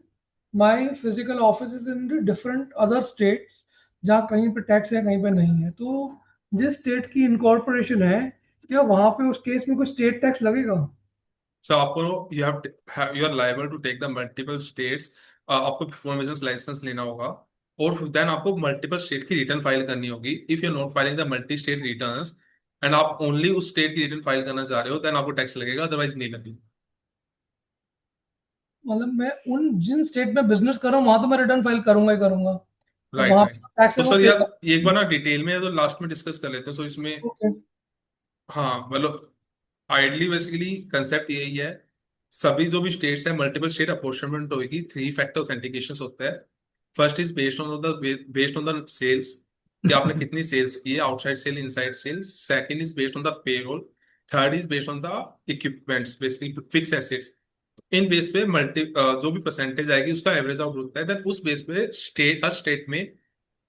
my physical office is in different other states जहाँ कहीं पे टैक्स है कहीं पे नहीं है। तो जिस स्टेट की इनकॉर्पोरेशन है, क्या वहाँ पे उस केस में कोई स्टेट टैक्स लगेगा? सो आपको you are liable to take the multiple states, आपको परफॉर्मेंस लाइसेंस लेना होगा और देन आपको मल्टीपल स्टेट की रिटर्न फाइल करनी होगी। If you are not filing the multi state returns and आप ओनली उस स्टेट की रिटर्न फाइल करना चाह रहे हो, देन आपको टैक्स लगेगा, अदरवाइज नहीं लगेगा। मतलब मैं उन जिन स्टेट में बिजनेस कर रहा हूँ वहां तो मैं रिटर्न फाइल करूंगा ही करूंगा, और राइट वहां राइट। टैक्स तो है वो सर पे यार कर। एक बार ना डिटेल में तो लास्ट में डिस्कस कर लेते हैं, सो इसमें ओके। हाँ मतलब आइडली बेसिकली कंसेप्ट यही है। सभी जो भी स्टेट्स है मल्टीपल स्टेट अपॉर्चमेंट होगी, 3 फैक्टर ऑथेंटिकेशन होता है। First is based on the sales, कि आपने कितनी सेल्स की है, outside sale inside sales. Second is based on the payroll. Third is based on the equipments, basically fix assets. इन बेस पे जो भी परसेंटेज आएगी उसका एवरेज आउट होता है, देन उस बेस पे हर स्टेट में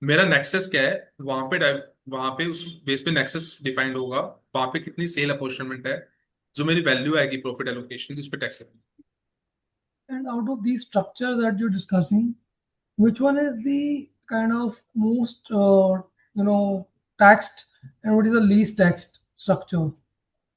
मेरा नेक्सस क्या है, वहां पे उस बेस पे नेक्सस डिफाइंड होगा वहां पे कितनी सेल अपॉर्चुनिटमेंट है, जो मेरी वैल्यू आएगी प्रॉफिट एलोकेशन, उस पर टैक्स लगेगा। And out of these structures that you're discussing, which one is the kind of most taxed, and what is the least taxed structure?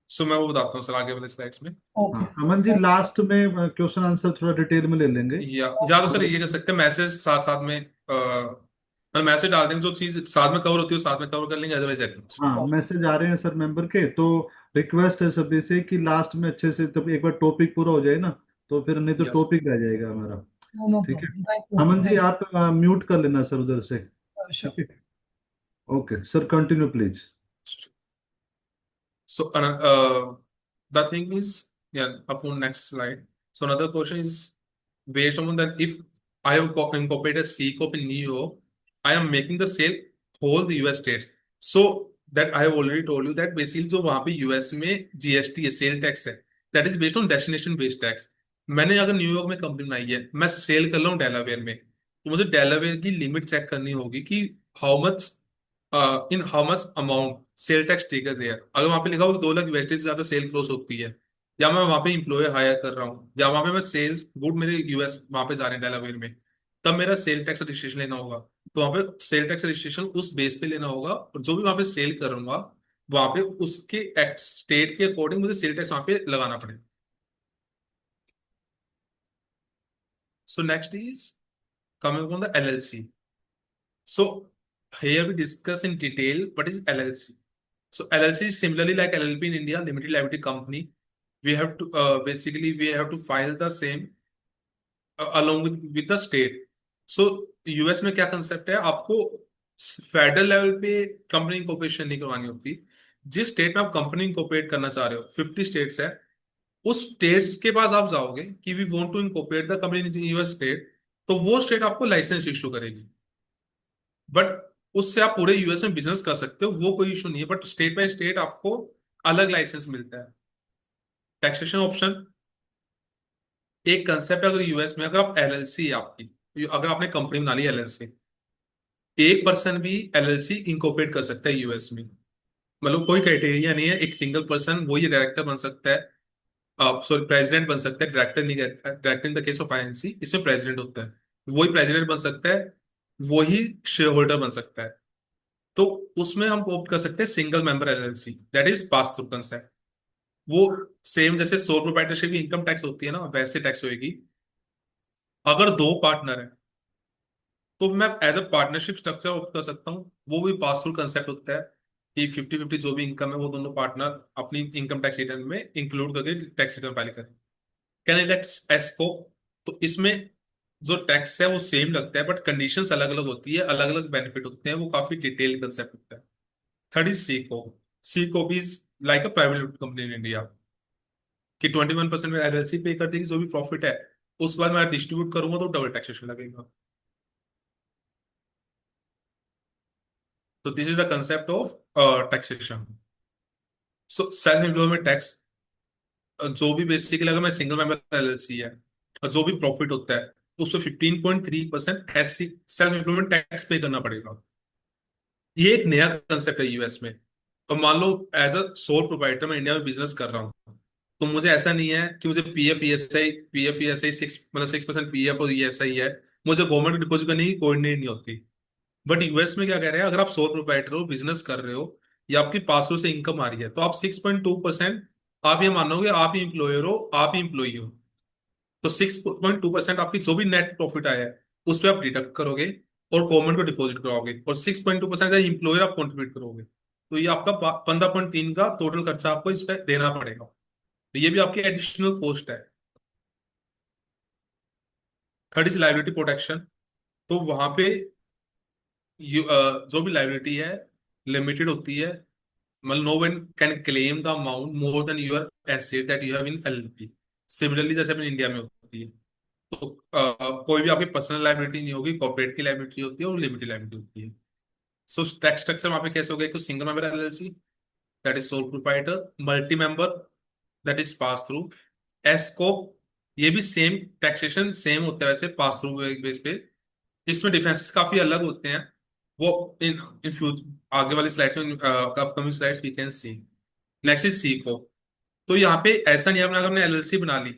सो मैं वो बताता हूँ सर आगे वाले स्लाइड्स में। Okay. हाँ अमन जी, लास्ट में क्वेश्चन आंसर थोड़ा डिटेल में ले लेंगे। या तो सर ये कर सकते हैं, मैसेज साथ साथ में मतलब मैसेज डाल देंगे, जो चीज साथ में कवर होती है वो साथ में कवर कर लेंगे, अदरवाइज हाँ मैसेज आ रहे हैं सर मेंबर के, तो रिक्वेस्ट है सभी से कि लास्ट में अच्छे से, तब एक बार टॉपिक पूरा हो जाए ना, तो फिर नहीं तो यस। टॉपिक रह जाएगा हमारा। No ठीक है, problem. Thank you. Aman ji आप म्यूट कर लेना सर उधर से। Sure. ठीक है, okay sir, continue please. So the thing is, yeah, upon next slide. So another question is based on that if I have incorporated C corp in New York, I am making the sale whole the US states. So that I have already told you that basically जो वहाँ पे US में GST है, cell tax है, that is based on destination based tax. मैंने अगर New York में company बनाई है, मैं सेल कर रहा हूँ डेलावेयर में, तो मुझे डेलावेयर की लिमिट चेक करनी होगी कि how much in how much amount sale tax taker there. अगर वहां पे लिखा हो कि 2 लाख यूएसडी से ज्यादा सेल क्लोज होती है, या मैं वहां पे इंप्लॉयर हायर कर रहा हूँ, या वहां पे मैं सेल्स गुड मेरे यूएस वहां पे जा रहे हैं डेलावेयर में, तब मेरा सेल टैक्स रजिस्ट्रेशन लेना होगा। तो वहां पे सेल टैक्स रजिस्ट्रेशन उस बेस पे लेना होगा, और जो भी वहां पे सेल करूंगा वहां पे उसके स्टेट के अकॉर्डिंग मुझे सेल टैक्स वहां पे लगाना पड़ेगा। So next is coming upon the LLC. So here we discuss in detail what is LLC. So LLC is similarly like LLP in India, limited liability company. We have to basically we have to file the same along with the state. So US में क्या concept है, आपको federal level पे company incorporation नहीं करवानी होती। जिस state में आप कंपनी इंकॉर्पोरेट करना चाह रहे हो, 50 स्टेट्स है, उस स्टेट्स के पास आप जाओगे कि we want to incorporate the company in US state, तो वो स्टेट आपको लाइसेंस इशू करेगी। बट उससे आप पूरे यूएस में बिजनेस कर सकते हो, वो कोई इशू नहीं है, बट स्टेट बाय स्टेट आपको अलग लाइसेंस मिलता है। टैक्सेशन ऑप्शन एक कंसेप्ट है, अगर यूएस में अगर आप एलएलसी है आपकी, अगर आपने कंपनी बना ली एलएलसी, एक पर्सन भी एलएलसी इंकॉर्पोरेट कर सकता है यूएस में। मतलब कोई क्राइटेरिया नहीं है, एक सिंगल पर्सन वही डायरेक्टर बन सकता है, सॉरी प्रेसिडेंट बन सकता है, डायरेक्टर नहीं कहता, director in the case of INC इसमें प्रेसिडेंट होता है, वही प्रेसिडेंट बन सकता है, वही शेयर होल्डर बन सकता है। तो उसमें हम ऑप्ट कर सकते हैं single member LLC, that is pass through concept. वो सेम जैसे सोल प्रोप्राइटरशिप की इनकम टैक्स होती है ना, वैसे टैक्स होएगी। अगर 2 पार्टनर है तो मैं as a partnership structure opt कर सकता हूँ, वो भी पास थ्रू कंसेप्ट होता है कि 50-50 जो भी इनकम है वो दोनों पार्टनर अपनी इनकम टैक्स रिटर्न में इंक्लूड करके टैक्स रिटर्न फाइल करें। कैन टैक्स एस्कोप, तो इसमें जो टैक्स है वो सेम लगता है, बट कंडीशंस अलग अलग होती है, अलग अलग बेनिफिट होते हैं, वो काफी डिटेल कंसेप्ट होता है। Third is C corp is like a private company in India, कि 21% में एलएलसी पे कर देगी जो भी प्रॉफिट है, उसके बाद मैं डिस्ट्रीब्यूट करूंगा तो डबल टैक्सेशन लगेगा। तो this is the concept of taxation. So self employment tax, जो भी बेसिकली अगर मैं सिंगल मेंबर एलएलसी है और जो भी प्रॉफिट होता है उसमें 15.3% एससी सेल्फ एम्प्लॉयमेंट टैक्स पे करना पड़ेगा। ये एक नया कंसेप्ट है यूएस में। और मान लो एज अ सोल प्रोप्राइटर मैं इंडिया में बिजनेस कर रहा हूँ, तो मुझे ऐसा नहीं है कि मुझे पीएफ ईएसआई 6% पीएफ और ईएसआई है, मुझे गवर्नमेंट डिपॉजिट करने की कोई नीड नहीं होती। बट यूएस में क्या कह रहे हैं, अगर आप सोल प्रोप्राइटर हो, बिजनेस कर रहे हो, या आपकी पासों से इनकम आ रही है, तो आप 6.2%, आप ये मानोगे आप ही इंप्लॉयर हो, आप ही इंप्लॉई हो, तो 6.2% आपकी जो भी नेट प्रॉफिट आया है उस पर आप डिडक्ट करोगे और गवर्नमेंट को डिपॉजिट कराओगे, और 6.2% इंप्लॉयर आप कॉन्ट्रीब्यूट करोगे, तो ये आपका 15.3 का टोटल खर्चा आपको इस पर देना पड़ेगा। तो ये भी आपकी एडिशनल कॉस्ट है। Third is liability protection. तो वहां पे जो भी लाइबिलिटी है लिमिटेड होती है, मतलब no one can claim the amount more than your asset that you have in LLP. Similarly जैसे अपने इंडिया में होती है, तो कोई भी आपकी पर्सनल लाइबिलिटी नहीं होगी, कॉर्पोरेट की लाइबिलिटी होती है और लिमिटेड लाइबिलिटी होती है। सो टैक्स स्ट्रक्चर वहां पे कैसे हो गया, तो single member LLC that is sole proprietor, multi member that is pass through, scope, ये भी सेम टैक्सेशन सेम होता है वैसे पास थ्रू बेस पे। इसमें डिफरेंसेस काफी अलग होते हैं, वो इन इन फ्यूचर आगे वाली स्लाइड्स में, upcoming slides we can see. Next is C को। तो यहाँ पे ऐसा नहीं है, अगर आपने एलएलसी बना ली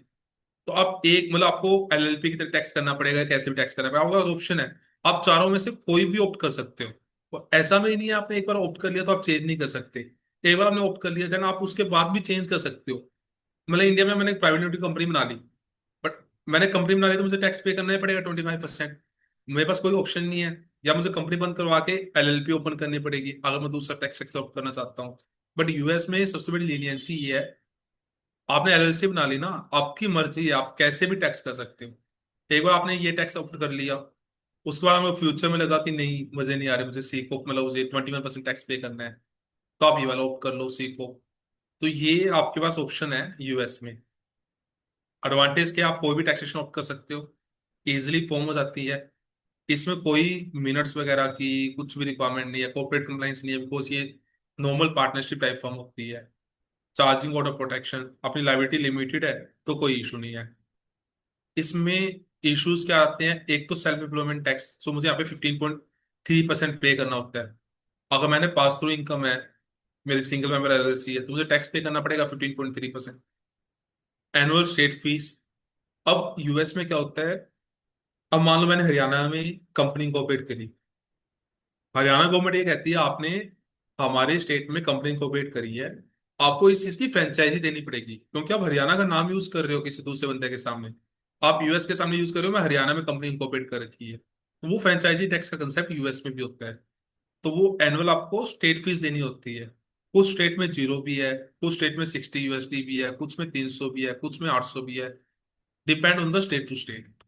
तो आप एक मतलब आपको एलएलपी की तरह टैक्स करना पड़ेगा, कैसे भी टैक्स करना पड़ेगा, आपके पास ऑप्शन है। आप चारों में से कोई भी ऑप्ट कर सकते हो। और ऐसा में ही नहीं है, आपने एक बार ऑप्ट कर लिया तो आप चेंज नहीं कर सकते। एक बार आपने ऑप्ट कर लिया देन आप उसके बाद भी चेंज कर सकते हो। मतलब इंडिया में मैंने एक प्राइवेट लिमिटेड कंपनी बना ली, बट मैंने कंपनी बना ली तो मुझे टैक्स पे करना ही पड़ेगा 25%। मेरे पास कोई ऑप्शन नहीं है, या मुझे कंपनी बंद करवा के एलएलपी ओपन करनी पड़ेगी अगर मैं दूसरा टैक्स सेक्टर ऑप्ट करना चाहता हूँ। बट यूएस में सबसे बड़ी लीनियंसी ये है, आपने एलएलसी बना ली ना, आपकी मर्जी है, आप कैसे भी टैक्स कर सकते हो। एक बार आपने ये टैक्स ऑप्ट कर लिया, उसके बाद हमें फ्यूचर में लगा कि नहीं मुझे नहीं आ रही, मुझे सी को मतलब मुझे 21% टैक्स पे करना है, तो आप ये वाला ऑप्ट कर लो सी को। तो ये आपके पास ऑप्शन है यूएस में। एडवांटेज क्या, आप कोई भी टैक्सेशन ऑप्ट कर सकते हो, इजिली फॉर्म हो जाती है। इसमें कोई मिनट्स वगैरह की कुछ भी रिक्वायरमेंट नहीं है, कॉर्पोरेट कंप्लाइंस नहीं है, बिकॉज ये नॉर्मल पार्टनरशिप टाइप फॉर्म होती है। चार्जिंग ऑर्डर प्रोटेक्शन, अपनी लाइबिलिटी लिमिटेड है तो कोई इशू नहीं है। इसमें इश्यूज क्या आते हैं, एक तो सेल्फ एम्प्लॉयमेंट टैक्स, सो मुझे यहाँ पे 15.3% पे करना होता है। अगर मैंने पास थ्रू इनकम है, मेरी सिंगल मेंबर एलएलसी है, तो मुझे टैक्स पे करना पड़ेगा 15.3%। Annual state fees. अब यूएस में क्या होता है, अब मान लो मैंने हरियाणा में कंपनी इंकॉर्पोरेट करी, हरियाणा गवर्नमेंट ये कहती है आपने हमारे स्टेट में कंपनी इंकॉर्पोरेट करी है, आपको इस चीज की फ्रेंचाइजी देनी पड़ेगी, क्योंकि आप हरियाणा का नाम यूज कर रहे हो किसी दूसरे बंदे के सामने। आप यूएस के सामने यूज कर रहे हो मैं हरियाणा में कंपनी इंकॉर्पोरेट कर रखी है, तो वो फ्रेंचाइजी टैक्स का कंसेप्ट यूएस में भी होता है। तो वो एनुअल आपको स्टेट फीस देनी होती है। कुछ स्टेट में 0 भी है, कुछ स्टेट में 60 USD भी है, कुछ में 300 भी है, कुछ में 800 भी है। Depend on the state to state.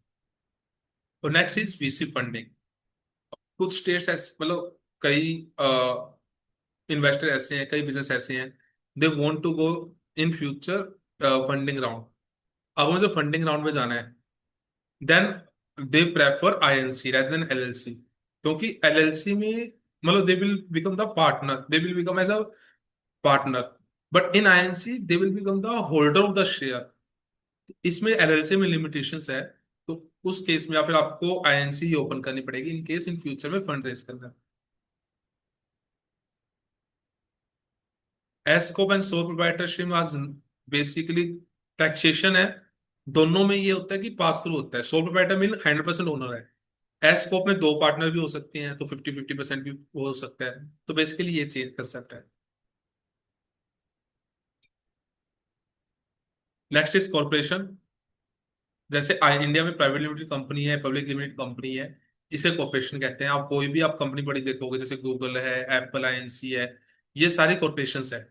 और नेक्स्ट इज वीसी फंडिंग। कुछ स्टेट्स ऐसे मतलब कई इन्वेस्टर ऐसे हैं, कई बिजनेस ऐसे हैं, they want to go in future funding round. अब मुझे फंडिंग राउंड में जाना है, then they prefer INC rather than LLC, क्योंकि एलएलसी में मतलब they will become the partner, they will become as a partner, but in INC they will become the holder of the share. इसमें LLC में limitations है, तो उस case में या फिर आपको आईएनसी ही ओपन करनी पड़ेगी इन केस इन फ्यूचर में फंड रेज करना है। S Corp and sole proprietorship आज बेसिकली टैक्सेशन है। दोनों में ये होता है कि पास थ्रू होता है। सोल प्रोप्राइटर मीन 100% ओनर है। एस कॉर्प में दो पार्टनर भी हो सकते हैं, तो 50-50% भी हो सकता है। तो बेसिकली ये चेंज कंसेप्ट है। Next is corporation. जैसे इंडिया में प्राइवेट लिमिटेड कंपनी है, पब्लिक लिमिटेड कंपनी है, इसे कॉर्पोरेशन कहते हैं। आप कोई भी आप कंपनी बड़ी देखोगे, जैसे गूगल है, एप्पल आईएनसी है, ये सारी कॉर्पोरेशन है।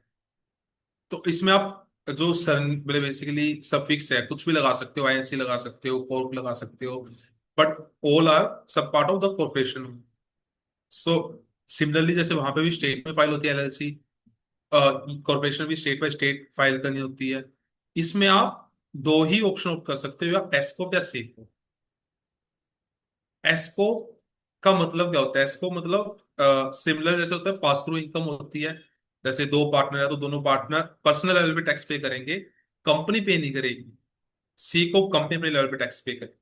तो इसमें आप जो सन मतलब बेसिकली सफिक्स है कुछ भी लगा सकते हो, आईएनसी लगा सकते हो, कॉर्प लगा सकते हो, बट ऑल आर सब part of the corporation. So similarly जैसे वहां पे भी स्टेट में फाइल होती है एलएलसी, कॉर्पोरेशन भी स्टेट बाय स्टेट फाइल करनी होती है। इसमें आप दो ही ऑप्शन ऑप्ट कर सकते हो, या एसकोप या सेको। एसको का मतलब क्या होता है, एसको मतलब सिमिलर जैसे होता है पास थ्रू इनकम होती है। जैसे दो पार्टनर है तो दोनों पार्टनर पर्सनल लेवल पे टैक्स पे करेंगे, कंपनी पे नहीं करेगी। सी को कंपनी पे लेवल पे टैक्स पे करे।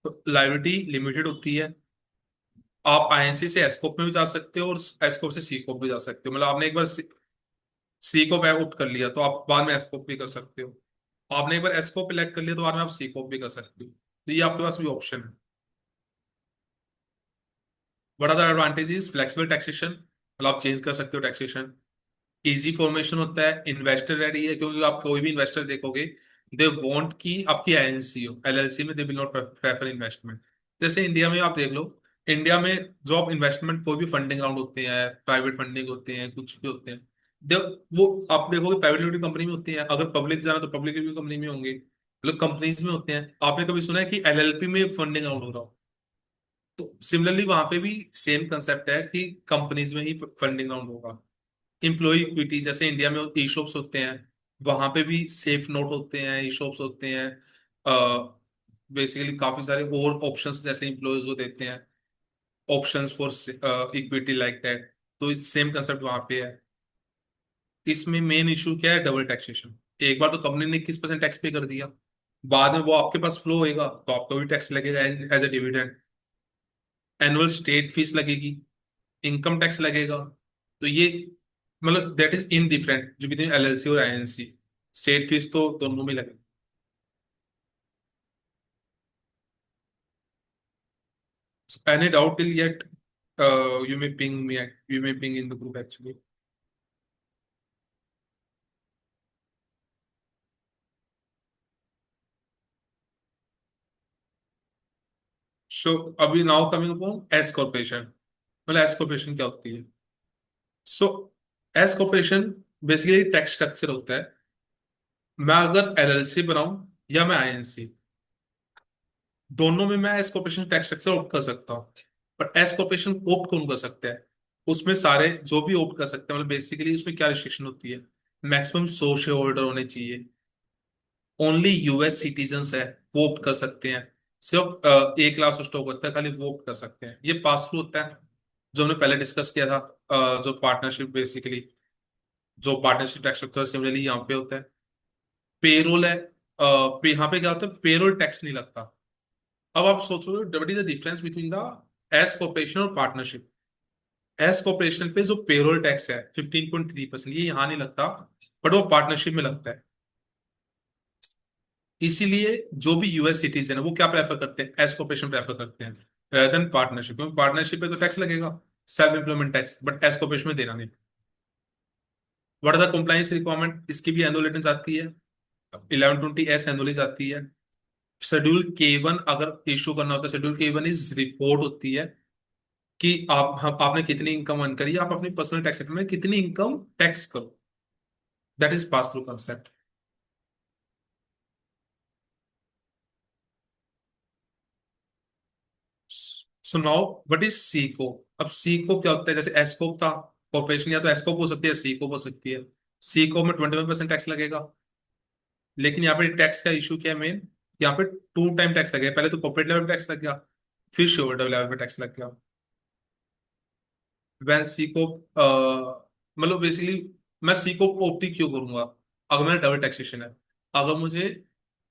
तो लायबिलिटी लिमिटेड होती है। आप आईएनसी से एसकोप में भी जा सकते हो और एसकोप से सी कोप भी जा सकते हो। मतलब आपने एक बार सी कोप आउट कर लिया तो आप बाद में एसकोप भी कर सकते हो। आपने एक बार एसकोप इलेक्ट कर लिया तो बाद में आप सी कोप भी कर सकते हो। तो ये आपके पास भी ऑप्शन है। What are the advantages, flexible taxation, मतलब आप चेंज कर सकते हो टैक्सेशन। इजी फॉर्मेशन होता है, इन्वेस्टर रेडी है, क्योंकि आप कोई भी इन्वेस्टर देखोगे दे वांट की आपकी आईएनसी हो, एलएलसी में they will not prefer investment. जैसे इंडिया में आप देख लो, इंडिया में जॉब इन्वेस्टमेंट कोई भी फंडिंग राउंड होते हैं, प्राइवेट फंडिंग होते हैं, कुछ भी होते हैं, दे वो आप देखोगे प्राइवेट लिमिटेड कंपनी में होती है। अगर पब्लिक जाना तो पब्लिक लिमिटेड कंपनी में होंगे, मतलब कंपनीज में होते हैं। आपने कभी सुना है कि एलएलपी में फंडिंग राउंड हो रहा हो? तो सिमिलरली वहां पे भी सेम कंसेप्ट है कि कंपनीज में ही फंडिंग राउंड होगा। इम्प्लॉय इक्विटी, जैसे इंडिया में ई शॉप्स होते हैं, वहां पे भी सेफ नोट होते हैं, ई शॉप्स होते हैं। बेसिकली काफी सारे और ऑप्शंस जैसे इम्प्लॉयज को देते हैं, options for equity like that. तो सेम कंसेप्ट वहां पे है। इसमें मेन इशू क्या है, डबल टैक्सेशन। एक बार तो कंपनी ने 21% टैक्स पे कर दिया, बाद में वो आपके पास फ्लो होएगा तो आपको भी टैक्स लगेगा as a dividend. Annual state fees लगेगी, इनकम टैक्स लगेगा। तो ये मतलब दैट इज इनडिफरेंट जो बिटवीन एलएलसी और आईएनसी। स्टेट फीस तो दोनों में लगे। Any doubt till yet? You may ping me. You may ping in the group actually. So अभी now coming upon S corporation। मतलब S corporation क्या होती है? So S corporation basically tax structure होता है। मैं अगर एलएलसी बनाऊं या मैं आईएनसी, दोनों में मैं S corporation tax structure opt कर सकता हूँ। बट एस कॉर्पोरेशन ऑप्ट कौन कर सकता है? उसमें सारे जो भी ऑप्ट कर सकते हैं, मतलब बेसिकली उसमें क्या रिस्ट्रिक्शन होती है? मैक्सिमम 100 शेयर होल्डर होने चाहिए। ओनली यूएस सिटीजन्स है वो ऑप्ट कर सकते हैं। सिर्फ 1 लाख स्टॉक होता है, खाली वो ऑप्ट कर सकते हैं। ये पास थ्रू होता है जो हमने पहले डिस्कस किया था। जो पार्टनरशिप बेसिकली, जो पार्टनरशिप टैक्स स्ट्रक्चर सिमिलरली यहाँ पे होता है। पेरोल है, यहाँ पे क्या होता है, पेरोल टैक्स नहीं लगता। अब आप सोचो what is the difference between the S corporation और पार्टनरशिप। एस कॉर्पोरेशन पे जो पेरोल टैक्स है 15.3%, ये यहाँ नहीं लगता, बट वो पार्टनरशिप में लगता है। इसीलिए जो भी यूएस सिटीजन है वो क्या प्रेफर करते हैं? एस कॉर्पोरेशन प्रेफर करते हैं rather देन पार्टनरशिप, क्योंकि पार्टनरशिप पे तो टैक्स लगेगा, self employment tax, but S corporation में देना नहीं। What are the compliance requirement? इसकी भी एनुअल आती है, 1120 एस एनुअली आती है। शेड्यूल के 1 अगर इशू करना होता है, शेड्यूल के 1 इज रिपोर्ट होती है कि आपने कितनी इनकम अर्न करी, आप अपनी पर्सनल टैक्स में कितनी इनकम टैक्स करो। That is pass through concept. So now what is Seiko? अब सीको क्या होता है? जैसे एसकोप था, कॉर्पोरेशन या तो एसकोप हो सकती है, सीको हो सकती है। सीको में 21% टैक्स लगेगा। लेकिन यहाँ पे टैक्स का इशू क्या है मेन? यहाँ पे 2 टाइम टैक्स लगेगा। पहले तो कॉर्पोरेट लेवल पे टैक्स लग गया, फिर शेयर होल्डर लेवल पे टैक्स लग गया। वैन सीको मतलब बेसिकली मैं सीको को ऑप्ट क्यों करूंगा? अगर मेरा डबल टैक्सेशन है, अगर मुझे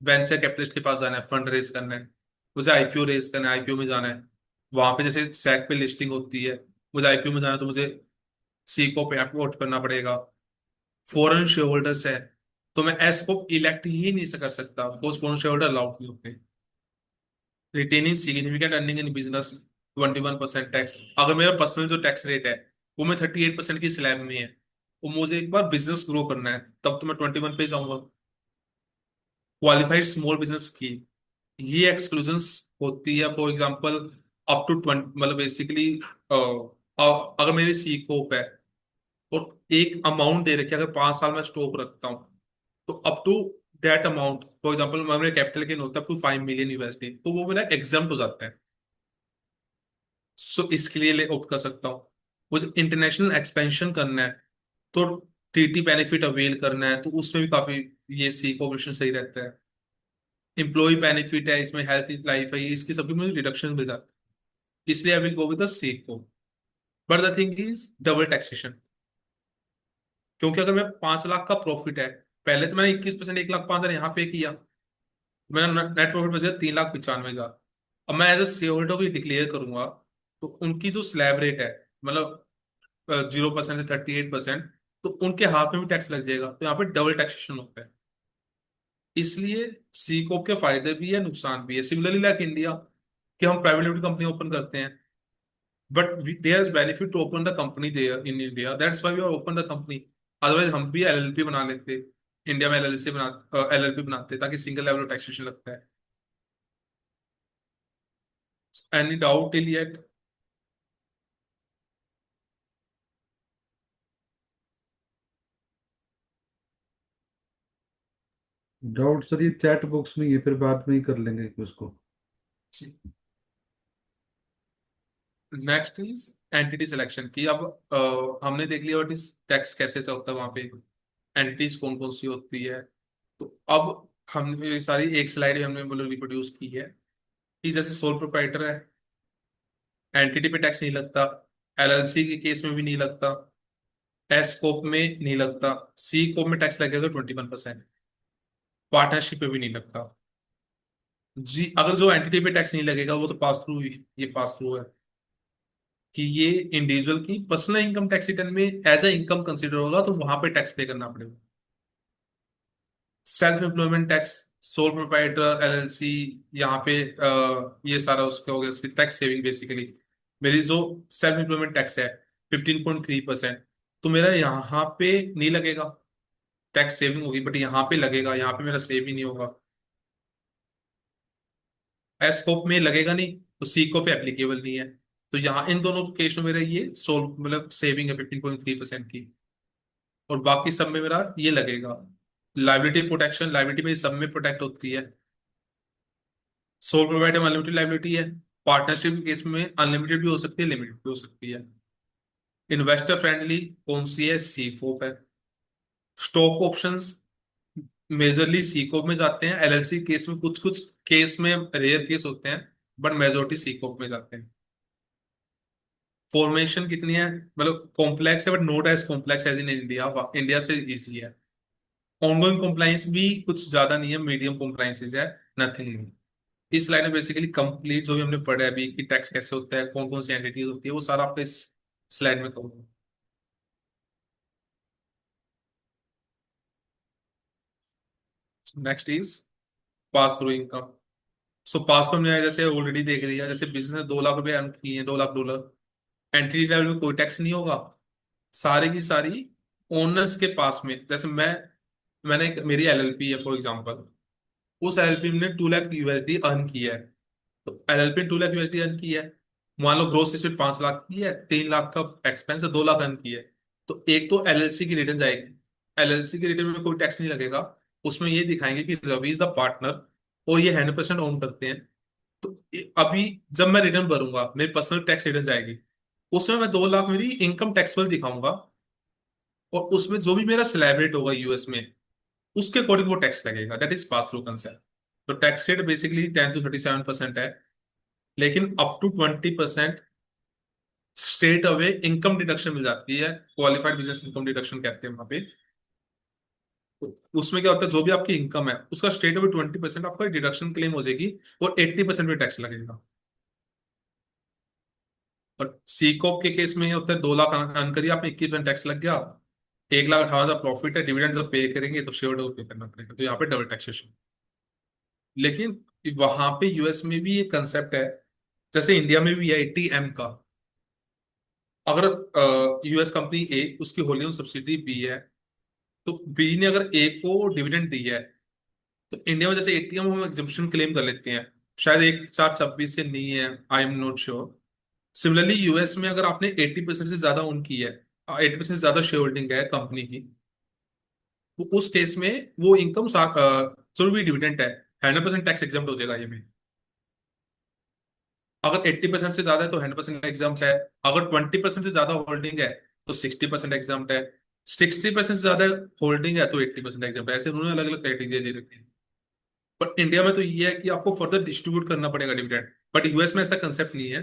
वेंचर कैपिटलिस्ट के पास जाना है, फंड रेज करना है, मुझे आईपीओ रेज करना है, आईपीओ में जाना है, वहां पे जैसे सैक पे लिस्टिंग होती है, मुझे आईपीओ में जाना है तो मुझे सीको पे वोट करना पड़ेगा। फॉरेन शेयर होल्डर्स है तो मैं एस को इलेक्ट ही नहीं कर सकता, because foreign share holder allowed नहीं होते। Retaining significant earning in business, 21% tax. अगर मेरा पर्सनल जो टैक्स रेट है वो मैं 38% की स्लैब में है, वो मुझे एक बार बिजनेस ग्रो करना है तब तो मैं 21 पे जाऊंगा। क्वालिफाइड स्मॉल बिजनेस स्कीम, ये एक्सक्लूजन्स होती है। फॉर एग्जांपल अप टू 20, मतलब बेसिकली अगर मेरी सी कोप है और एक अमाउंट दे रखी है, अगर 5 साल में स्टॉक रखता हूँ तो up to that amount, for example मेरे कैपिटल गेन होता है अप टू 5 मिलियन यूएसडी, तो वो मेरा एग्जाम्प्ट हो जाता है। सो इसके लिए ऑप्ट कर सकता हूँ। मुझे इंटरनेशनल एक्सपेंशन करना है तो टीटी बेनिफिट अवेल करना है, तो उसमें भी काफी ये सी कोऑपरेशन सही रहता है। एम्प्लॉय बेनिफिट है, इसमें हेल्थ लाइफ है, इसकी सभी मुझे रिडक्शन मिल जाता है। इसलिए I will go with the C को। But the thing is double taxation. क्योंकि अगर मैं 5 लाख का प्रॉफिट है, पहले तो मैंने 21%, 1,05,000 यहाँ पे किया, मेरा नेट प्रॉफिट बच गया 3,95,000। अब मैं एज अ शेयर होल्डर को डिक्लेयर करूंगा तो उनकी जो स्लैब रेट है, मतलब 0% से 38%, तो उनके हाथ में भी टैक्स लग जाएगा, तो यहाँ पे डबल टैक्सेशन होता है। इसलिए सी कोप के फायदे भी है, नुकसान भी है। सिमिलरली लाइक इंडिया, कि हम प्राइवेट लिमिटेड कंपनी ओपन करते हैं, but there is benefit to open the company there in India, that's why we are open the company. Otherwise हम भी एलएलपी बना लेते, इंडिया में एलएलपी बनाते ताकि सिंगल लेवल ऑफ टैक्सेशन लगता है। Any doubt till yet? Doubt sir ये चैट बॉक्स में, ये फिर बाद में ही कर लेंगे उसको। नेक्स्ट इज एंटिटी सिलेक्शन की। अब हमने देख लिया व्हाट इज टैक्स कैसे चलता है वहां पे, एंटिटीज कौन कौन सी होती है। तो अब हम ये सारी एक स्लाइड हमने मतलब रिप्रोड्यूस की है कि जैसे सोल प्रोप्राइटर है, एंटिटी पे टैक्स नहीं लगता, एलएलसी के केस में भी नहीं लगता, एस कोप में नहीं लगता, सी कोप में टैक्स लगेगा 21%, पार्टनरशिप पे भी नहीं लगता। जी, अगर जो एंटिटी पे टैक्स नहीं लगेगा वो तो पास थ्रू, ये पास थ्रू है। कि ये इंडिविजुअल की पर्सनल इनकम टैक्स रिटर्न में एज ए इनकम कंसिडर होगा, तो वहां पे टैक्स पे करना पड़ेगा। Self employment tax, sole proprietor, LLC, यहाँ पे ये सारा उसके हो गया टैक्स सेविंग बेसिकली। मेरी जो सेल्फ एम्प्लॉयमेंट टैक्स है 15.3%, तो मेरा यहाँ पे नहीं लगेगा, टैक्स सेविंग होगी, बट यहाँ पे लगेगा, यहाँ पे मेरा सेव ही नहीं होगा। एस स्कोप में लगेगा नहीं, तो सी को पे एप्लीकेबल नहीं है। तो यहाँ इन दोनों केस में मेरा ये सोल मतलब सेविंग है 15.3% की, और बाकी सब में मेरा ये लगेगा। लाइबिलिटी प्रोटेक्शन, लाइबिलिटी में सब में प्रोटेक्ट होती है। सोल प्रोवाइडर में अनलिमिटेड लाइबिलिटी है। पार्टनरशिप के केस में अनलिमिटेड भी हो सकती है, लिमिटेड भी हो सकती है। इन्वेस्टर फ्रेंडली कौन सी है? सी कोप है। स्टॉक ऑप्शंस मेजरली सी कोप में जाते हैं। एलएलसी केस में कुछ कुछ केस में रेयर केस होते हैं, बट मेजोरिटी सी कोप में जाते हैं। फॉर्मेशन कितनी है? मतलब कॉम्प्लेक्स है, but not as complex as in India, India से इजी है। ऑनगोइंग कॉम्प्लाइंस भी कुछ ज्यादा नहीं है, मीडियम कॉम्प्लाइंसेस है, नथिंग। इस लाइन में बेसिकली कंप्लीट जो भी हमने पढ़ा है अभी कि टैक्स कैसे होता है, कौन कौन सी एंटिटीज होती है, वो सारा आपको इस स्लाइड में करूंगा। Next is pass through income. So pass through हमने जैसे ऑलरेडी देख लिया, जैसे बिजनेस ने 2 लाख रुपए अर्न किए हैं, $2 लाख, एंट्री लेवल में कोई टैक्स नहीं होगा। सारी की सारी ओनर्स के पास में, जैसे मेरी एलएलपी है फॉर एग्जांपल, उस एलएलपी ने 2 लाख USD अर्न किया है। तो एलएलपी 2 लाख USD अर्न किया है, मान लो ग्रोस इस 5 लाख की है, 3 लाख का एक्सपेंस है, 2 लाख अर्न किया है। तो एक तो एलएलसी की रिटर्न जाएगी, एलएलसी की रिटर्न में कोई टैक्स नहीं लगेगा। उसमें ये दिखाएंगे कि रवि इज द पार्टनर और ये 100% ओन करते हैं। तो अभी जब मैं रिटर्न भरूंगा, मेरी पर्सनल टैक्स रिटर्न जाएगी, उसमें मैं 2 लाख मेरी इनकम टैक्सेबल दिखाऊंगा, और उसमें जो भी मेरा स्लैब रेट होगा यूएस में, उसके अकॉर्डिंग वो टैक्स लगेगा। That is pass through concept. तो टैक्स रेट बेसिकली 10 to 37% है, लेकिन up to 20% straight away income deduction मिल जाती है। क्वालिफाइड बिजनेस इनकम डिडक्शन कहते हैं वहां पे। तो उसमें क्या होता है, जो भी आपकी इनकम है उसका स्ट्रेट अवे 20% आपका डिडक्शन क्लेम हो जाएगी, और 80% पे टैक्स लगेगा। और सी कॉप के केस में ये होता है, 2 लाख अर्न करिए आपने, 21% टैक्स लग गया। 1,18,000 प्रॉफिट है, डिविडेंड जब पे करेंगे तो शेयर पे करना पड़ेगा, तो यहाँ पे डबल टैक्सेशन। लेकिन वहां पे यूएस में भी ये कंसेप्ट है, जैसे इंडिया में भी है 80M का। अगर यूएस कंपनी ए, उसकी होल्डिंग सब्सिडी बी है, तो बी ने अगर ए को डिविडेंड दी है, तो इंडिया में जैसे 80M हम एग्जम्पशन क्लेम कर लेते हैं, शायद 1,426 से नहीं है, I am not sure. Similarly US में अगर आपने 80% से ज्यादा ओन की है, 80% से ज्यादा शेयर होल्डिंग है कंपनी की, तो उस केस में वो इनकम जो भी डिविडेंड है 100% टैक्स एग्जाम्प्ट हो जाएगा ये में। अगर 80% से ज्यादा है तो 100% एग्जाम है। अगर 20% से ज्यादा होल्डिंग है तो 60% एग्जाम है। 60% से ज्यादा होल्डिंग है तो 80% एग्जाम है। ऐसे उन्होंने अलग अलग क्राइटेरिया दे रखे हैं। पर इंडिया में तो ये है कि आपको फर्दर डिस्ट्रीब्यूट करना पड़ेगा डिविडेंड, बट यूएस में ऐसा कंसेप्ट नहीं है।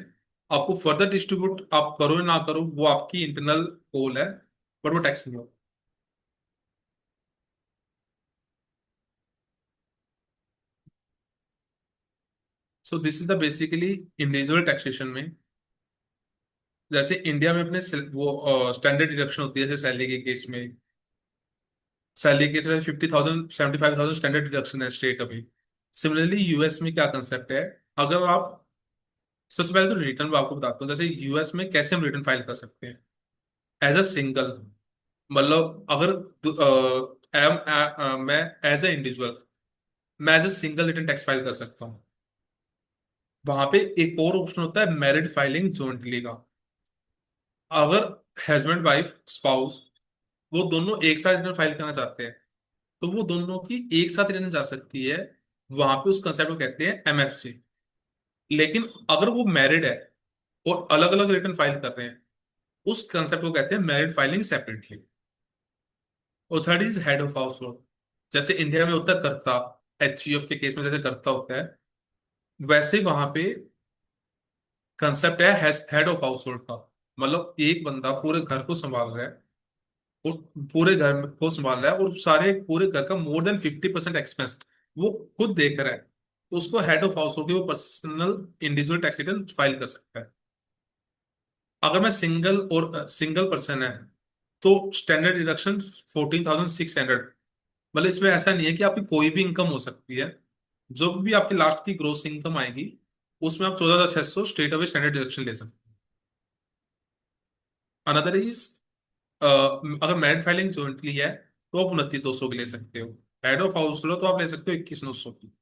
आपको फर्दर डिस्ट्रीब्यूट आप करो या ना करो, वो आपकी इंटरनल गोल है, पर वो टैक्स नहीं होगा। सो this is the basically individual taxation में। जैसे इंडिया में अपने वो स्टैंडर्ड डिडक्शन होती है, जैसे सैलरी के केस में, सैलरी के केस में 50,000 75,000 स्टैंडर्ड डिडक्शन है स्टेट अभी। सिमिलरली यूएस में क्या कंसेप्ट है, अगर आप, सबसे पहले तो रिटर्न मैं आपको बताता हूँ, जैसे यूएस में कैसे हम रिटर्न फाइल कर सकते हैं एज अ सिंगल। मतलब अगर मैं एज ए इंडिविजुअल, मैं as a single return tax file कर सकता हूँ। वहां पे एक और ऑप्शन होता है मैरिड फाइलिंग जॉइंटली का। अगर हस्बैंड वाइफ स्पाउस वो दोनों एक साथ रिटर्न फाइल करना चाहते हैं, तो वो दोनों की एक साथ रिटर्न जा सकती है। वहां पे उस कंसेप्ट को कहते हैं एमएफसी। लेकिन अगर वो मैरिड है और अलग अलग रिटर्न फाइल कर रहे हैं, उस कंसेप्ट को कहते हैं मैरिड फाइलिंग सेपरेटली। और third is head of house hold. जैसे इंडिया में होता है कर्ता, एचयूएफ के केस में जैसे कर्ता होता है, वैसे वहां पे कंसेप्ट है हेड ऑफ हाउस होल्ड का। मतलब एक बंदा पूरे घर को संभाल रहा है, और पूरे घर को संभाल रहा है, और सारे पूरे घर का मोर देन 50% एक्सपेंस वो खुद देख रहा है, तो उसको हेड ऑफ हाउस होल्ड वो personal individual tax return file कर सकता है। अगर मैं सिंगल पर्सन है तो स्टैंडर्ड डिडक्शन 14,600। मतलब इसमें ऐसा नहीं है कि आपकी कोई भी इनकम हो सकती है। जो भी आपकी लास्ट की ग्रोस इनकम आएगी उसमें आप 14,600 स्ट्रेट अवे स्टैंडर्ड डिडक्शन ले सकते हैं। अनदर इज अगर मैरिड फाइलिंग जॉइंटली है तो आप 29,200 की ले सकते हो। हेड ऑफ हाउस लो तो आप ले सकते हो 21,900 की।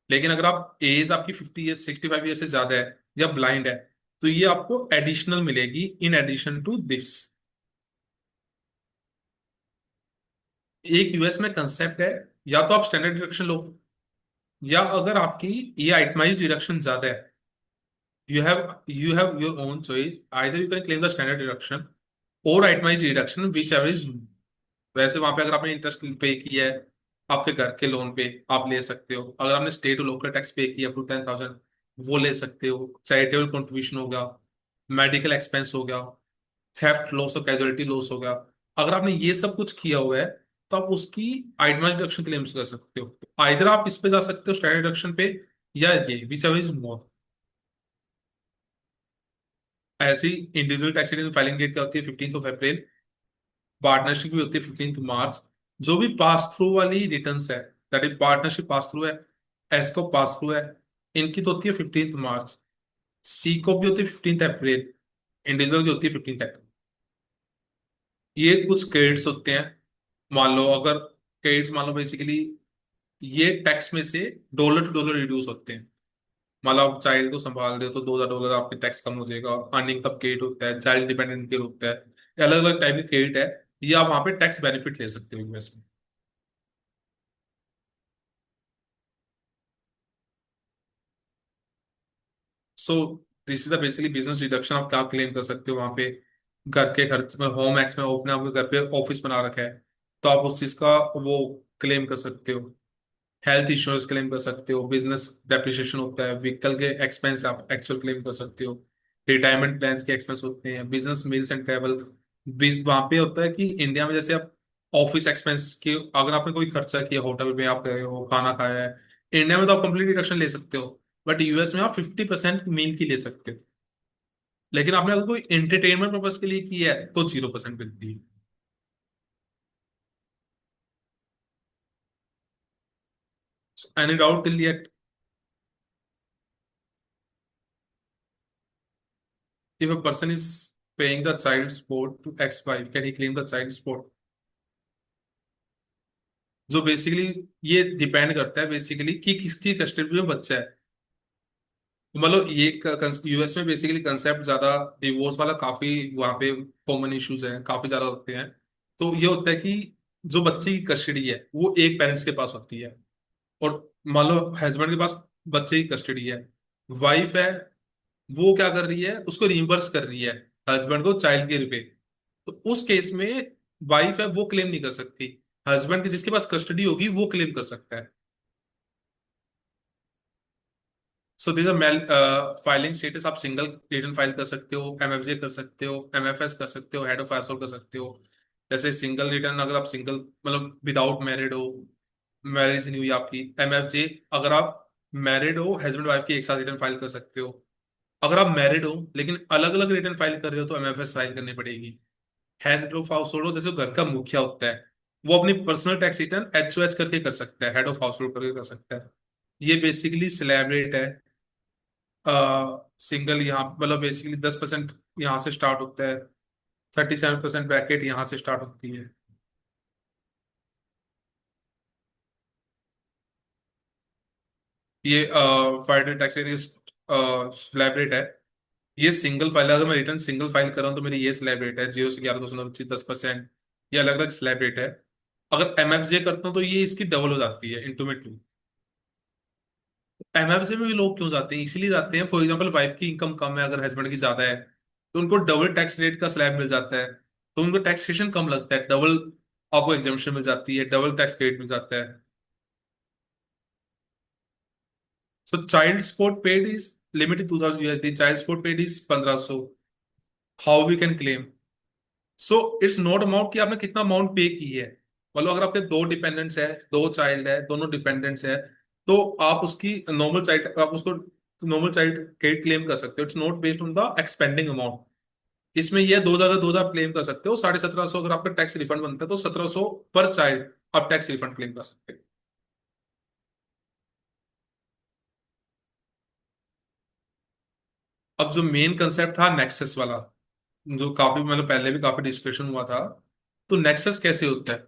लेकिन अगर आप एज आपकी 50 ईयर 65 ईयर से ज्यादा है या ब्लाइंड है तो ये आपको एडिशनल मिलेगी इन एडिशन टू दिस। एक यूएस में कंसेप्ट है, या तो आप स्टैंडर्ड डिडक्शन लो, या अगर आपकी ये आइटमाइज डिडक्शन ज्यादा है, you have your own choice. Either you can claim the standard deduction or itemized deduction, whichever is more. वैसे वहां पे अगर आपने इंटरेस्ट पे किया है आपके घर के लोन पे आप ले सकते हो। अगर आपने स्टेट और लोकल टैक्स पे किया अप टू 10,000 वो ले सकते हो। चैरिटेबल कंट्रीब्यूशन हो गया, मेडिकल एक्सपेंस हो गया, थेफ्ट लॉस और कैजुअलिटी लॉस हो गया। अगर आपने ये सब कुछ किया हुआ है तो आप उसकी आइटमाइज डिडक्शन क्लेम कर सकते हो। तो आइधर आप इस पे जा सकते हो स्टैंडर्ड डिडक्शन पे, या ये विच एवर इज मोर। ऐसी individual tax return filing date क्या होती है? 15 अप्रैल। पार्टनरशिप भी होती है 15 मार्च। जो भी पास थ्रू वाली रिटर्न्स है, that is partnership pass through है, एस्को पास थ्रू है, इनकी तो होती है 15 मार्च। सी को भी होती है 15 अप्रैल, इंडिविजुअल की होती है 15 अप्रैल। ये कुछ क्रेडिट्स होते हैं। मान लो अगर क्रेडिट्स, मान लो बेसिकली ये टैक्स में से डॉलर टू डॉलर रिड्यूस होते हैं। मान लो आप चाइल्ड को संभाल रहे हो तो $2,000 आपके टैक्स कम हो जाएगा। अर्निंग कब क्रेडिट होता है, चाइल्ड डिपेंडेंट के होता है, अलग अलग टाइप के क्रेडिट है। ये आप वहां पे टैक्स बेनिफिट ले सकते हो यूएस में। सो this is the basically business deduction. आप क्या क्लेम कर सकते हो वहां पे? घर के खर्च में होम एक्स में आपने आपके घर पे ऑफिस बना रखा है तो आप उस चीज का वो क्लेम कर सकते हो। हेल्थ इंश्योरेंस क्लेम कर सकते हो। बिजनेस डेप्रिसिएशन होता है, व्हीकल के एक्सपेंस आप एक्चुअल क्लेम कर सकते हो। रिटायरमेंट प्लान्स के एक्सपेंस होते हैं, बिजनेस मील्स एंड ट्रेवल। वहां पे होता है कि इंडिया में जैसे आप ऑफिस एक्सपेंस के अगर आपने कोई खर्चा किया, होटल में आप गए हो खाना खाया है, इंडिया में तो आप कंप्लीट डिडक्शन ले सकते हो। बट यूएस में आप 50% मील की ले सकते हो। लेकिन आपने अगर कोई एंटरटेनमेंट पर्पज के लिए किया है तो 0% मिलती है। Any doubt till yet? If a person is paying the child support to ex-wife, can he claim the child support? जो बेसिकली ये डिपेंड करता है बेसिकली कि किसकी कस्टडी में बच्चा है। मतलब ये यूएस में बेसिकली कंसेप्ट ज्यादा डिवोर्स वाला काफी वहां पे कॉमन इश्यूज हैं, काफी ज्यादा होते हैं। तो ये होता है कि जो बच्चे की कस्टडी है वो एक पेरेंट्स के पास होती है, और मान लो हस्बैंड के पास बच्चे की कस्टडी है, वाइफ है वो क्या कर रही है, उसको रिइंबर्स कर रही है हस्बैंड को चाइल्ड केयर पे। तो उस केस में वाइफ है वो क्लेम नहीं कर सकती, हस्बैंड की जिसके पास कस्टडी होगी वो क्लेम कर सकता है। So this mail filing status. आप सिंगल रिटर्न फाइल कर सकते हो, एमएफजे कर सकते हो, एमएफएस कर सकते हो, हेड ऑफ हाउसहोल्ड कर सकते हो। जैसे सिंगल रिटर्न अगर आप सिंगल मतलब विदाउट मैरिड हो, मैरिज नहीं हुई आपकी, एमएफजे। अगर आप मैरिड हो, हस्बैंड वाइफ की एक साथ रिटर्न फाइल कर सकते हो। अगर आप मैरिड हो लेकिन अलग अलग रिटर्न फाइल कर रहे हो तो एमएफएस फाइल करनी पड़ेगी। हेड ऑफ हाउस होल्ड जैसे घर का मुखिया होता है वो अपनी पर्सनल टैक्स रिटर्न एचओएच करके कर सकता है, हेड ऑफ हाउस होल्ड करके कर सकता है। ये बेसिकली स्लैब रेट है। सिंगल यहाँ मतलब बेसिकली 10% यहाँ से स्टार्ट होता है, 37% ब्रैकेट यहाँ से स्टार्ट होती है। ये फाइडल टैक्स रेट स्लैब रेट है। ये सिंगल फाइल, अगर मैं रिटर्न सिंगल फाइल कर रहा हूँ तो मेरी ये स्लैब रेट है 0 से 11, 225, 10%। ये अलग अलग स्लैब रेट है। अगर एमएफजे करता हूँ तो ये इसकी डबल हो जाती है, इंटू में 2। एमएफजे में भी लोग क्यों जाते हैं? इसीलिए जाते हैं, फॉर एग्जाम्पल वाइफ की इनकम कम है अगर हस्बैंड की ज्यादा है तो उनको डबल टैक्स रेट का स्लैब मिल जाता है, तो उनको टैक्सेशन कम लगता है, डबल आपको एग्जाम्पशन मिल जाती है, डबल टैक्स क्रेडिट मिल जाता है। So child support paid is limited 2,000 USD, child support paid is 1,500। How we can claim? So it's not amount कि आपने कितना अमाउंट पे की है। मतलब अगर आपके दो डिपेंडेंट्स है, दो चाइल्ड है, दोनों डिपेंडेंट्स है, तो आप उसकी नॉर्मल चाइल्ड आप उसको नॉर्मल चाइल्ड क्रेडिट क्लेम कर सकते हो। It's not based on the expanding amount. इसमें ये 2,000 क्लेम कर सकते हो, 1750 अगर आपका टैक्स रिफंड बनता है तो 1700 पर चाइल्ड आप टैक्स रिफंड क्लेम कर सकते हो। अब जो मेन कंसेप्ट था नेक्सस वाला, जो काफी मतलब पहले भी काफी डिस्कशन हुआ था, तो नेक्सस कैसे होता है।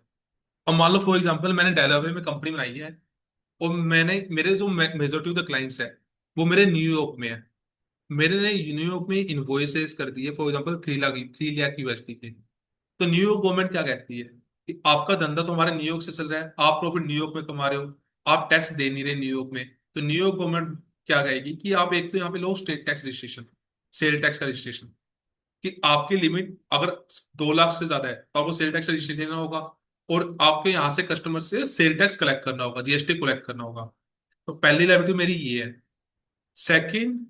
अब मान लो फॉर एग्जांपल मैंने डेलावेयर में कंपनी बनाई है, और मैंने मेरे जो मेजोरिटी ऑफ द क्लाइंट्स है वो मेरे न्यूयॉर्क में है। मेरे ने न्यूयॉर्क में इन्वॉइसेस कर दिए फॉर एग्जांपल 3 लाख यूएसडी के। तो न्यूयॉर्क गवर्नमेंट क्या कहती है कि आपका धंधा तो हमारे न्यूयॉर्क से चल रहा है, आप प्रॉफिट न्यूयॉर्क में कमा रहे हो, आप टैक्स दे नहीं रहे न्यूयॉर्क में। तो न्यूयॉर्क गवर्नमेंट क्या कहेगी कि आप एक तो यहाँ पे लो state tax registration, sale tax का रजिस्ट्रेशन, कि आपकी लिमिट अगर 2 लाख से ज्यादा है तो आपको सेल टैक्स रजिस्ट्रेशन देना होगा, और आपके यहाँ से कस्टमर से सेल टैक्स कलेक्ट करना होगा, जीएसटी कलेक्ट करना होगा। तो पहली लाइबिलिटी मेरी ये है। सेकंड,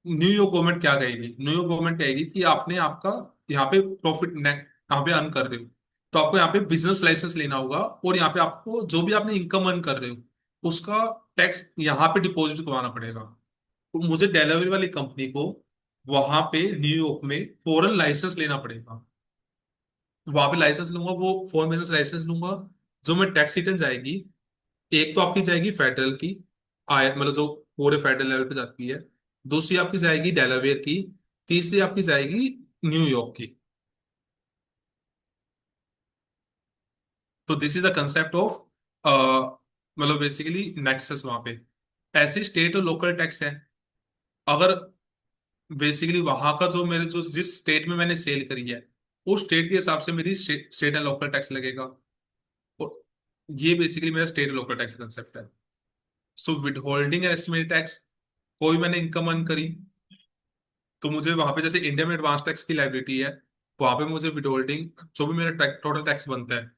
न्यूयॉर्क गवर्नमेंट क्या कहेगी, न्यूयॉर्क गवर्नमेंट कहेगी कि आपने आपका यहाँ पे प्रॉफिट यहाँ पे अर्न कर रहे हो, तो आपको यहाँ पे बिजनेस लाइसेंस लेना होगा, और यहाँ पे आपको जो भी आपने इनकम अर्न कर रहे हो उसका टैक्स यहाँ पे डिपॉजिट करवाना पड़ेगा। तो मुझे डिलीवरी वाली कंपनी को वहां पे न्यूयॉर्क में फॉरेन लाइसेंस लेना पड़ेगा। वहां पे लाइसेंस लूंगा, वो फॉरेन बिजनेस लाइसेंस लूंगा। जो मैं टैक्स रिटर्न जाएगी, एक तो आपकी जाएगी फेडरल की, आय मतलब जो पूरे फेडरल लेवल पे जाती है। दूसरी आपकी जाएगी डेलावेयर की। तीसरी आपकी जाएगी न्यूयॉर्क की। तो this is the concept of मतलब बेसिकली नेक्सस वहां पे। ऐसे स्टेट और लोकल टैक्स है। अगर बेसिकली वहां का जो मेरे जो जिस स्टेट में मैंने सेल करी है उस स्टेट के हिसाब से मेरी स्टेट एंड लोकल टैक्स लगेगा। और ये बेसिकली मेरा स्टेट और लोकल टैक्स कंसेप्ट है। So with holding and estimated tax, कोई मैंने इनकम अर्न करी तो मुझे वहां पे जैसे इंडिया में एडवांस टैक्स की लाइबिलिटी है, वहां पे मुझे विद होल्डिंग जो भी मेरा टोटल टैक्स बनता है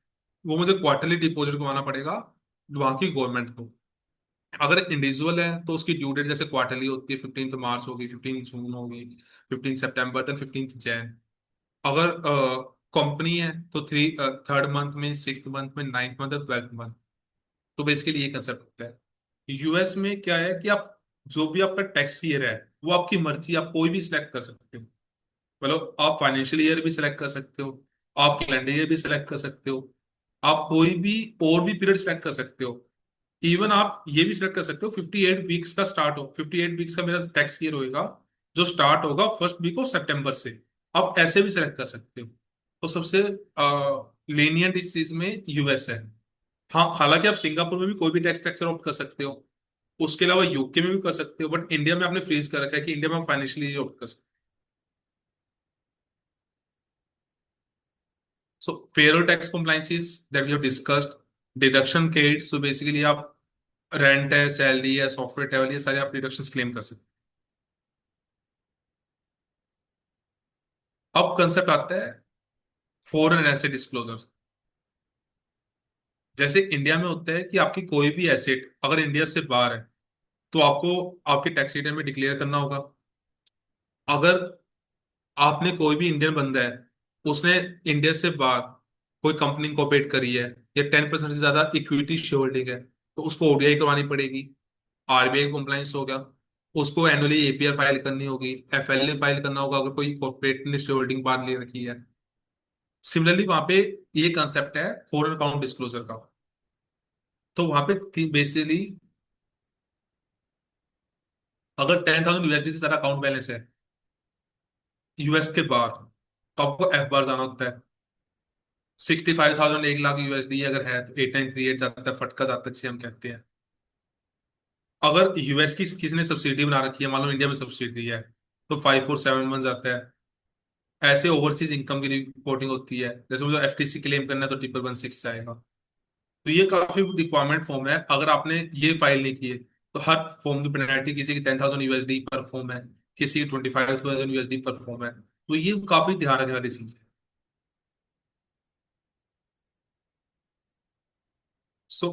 वो मुझे क्वार्टरली डिपॉजिट करवाना पड़ेगा वहां की गवर्नमेंट को। अगर इंडिविजुअल है तो उसकी ड्यू डेट जैसे क्वार्टरली होती है, 15 मार्च होगी, 15 जून होगी, 15 सितंबर, देन 15 जैन। अगर कंपनी है तो थर्ड मंथ में, सिक्स मंथ में, नाइन्थ मंथ और 12th मंथ। तो बेसिकली ये कंसेप्ट होता है। यूएस में क्या है कि आप जो भी आपका टैक्स ईयर है वो आपकी मर्जी, आप कोई भी सिलेक्ट कर सकते हो। मतलब आप फाइनेंशियल ईयर भी सिलेक्ट कर सकते हो, आप कैलेंडर ईयर भी सिलेक्ट कर सकते हो, आप कोई भी और भी पीरियड सिलेक्ट कर सकते हो। इवन आप ये भी सिलेक्ट कर सकते हो 58 वीक्स का स्टार्ट हो, 58 वीक्स का मेरा टैक्स ईयर होएगा जो स्टार्ट होगा फर्स्ट वीक ऑफ सितंबर से। आप ऐसे भी सिलेक्ट कर सकते हो। तो सबसे lenient इस चीज में यूएस है। हाँ, हालांकि आप सिंगापुर में भी कोई भी टैक्स स्ट्रक्चर ऑप्ट कर सकते हो, उसके अलावा यूके में भी कर सकते हो, बट इंडिया में आपने फ्रीज कर रखा है कि इंडिया में आप फाइनेंशियली ऑप्ट कर सकते हो। So payroll tax compliances that we have discussed, deduction credits, तो बेसिकली आप रेंट है, सैलरी है, सॉफ्टवेयर ट्रैवल, ये सारे आप डिडक्शंस क्लेम कर सकते हो। अब कंसेप्ट आता है फॉरेन एसेट डिस्क्लोजर। जैसे इंडिया में होता है कि आपकी कोई भी एसेट अगर इंडिया से बाहर है तो आपको आपके टैक्स रिटर्न में डिक्लेयर करना होगा। अगर आपने कोई भी इंडियन बंदा है, उसने इंडिया से बाहर कोई कंपनी इंकॉर्पोरेट करी है या 10% से ज्यादा इक्विटी शेयर होल्डिंग है, तो उसको ओडीआई करवानी पड़ेगी। आरबीआई कॉम्प्लाइंस हो गया। उसको एनुअली एपीआर फाइल करनी होगी, एफएलए फाइल करना होगा अगर कोई कॉर्पोरेट ने शेयर होल्डिंग बाहर ले रखी है। सिमिलरली वहां पे ये कंसेप्ट है फॉरेन अकाउंट डिस्क्लोजर का। तो वहां पे बेसिकली अगर 10,000 यूएसडी से ज्यादा अकाउंट बैलेंस है यूएस के बाहर, तो आपको एफ बार जाना होता है। 65,000, 1 लाख यूएसडी अगर है तो 8938 जाता है, फटका जाता है जिसे हम कहते हैं। अगर यूएस की किसी ने सब्सिडी बना रखी है, मान लो इंडिया में सब्सिडी है, तो 547 जाता है। ऐसे ओवरसीज इनकम की रिपोर्टिंग होती है, जैसे मुझे एफटीसी क्लेम करना है तो 1616 जाएगा। तो ये काफी रिक्वायरमेंट फॉर्म है। अगर आपने ये फाइल नहीं की है तो हर फॉर्म की पेनल्टी, किसी की 10,000 यूएसडी पर फॉर्म है, किसी की 25,000 यूएसडी पर फॉर्म है। तो ये काफी ध्यान रखने वाली चीज है। So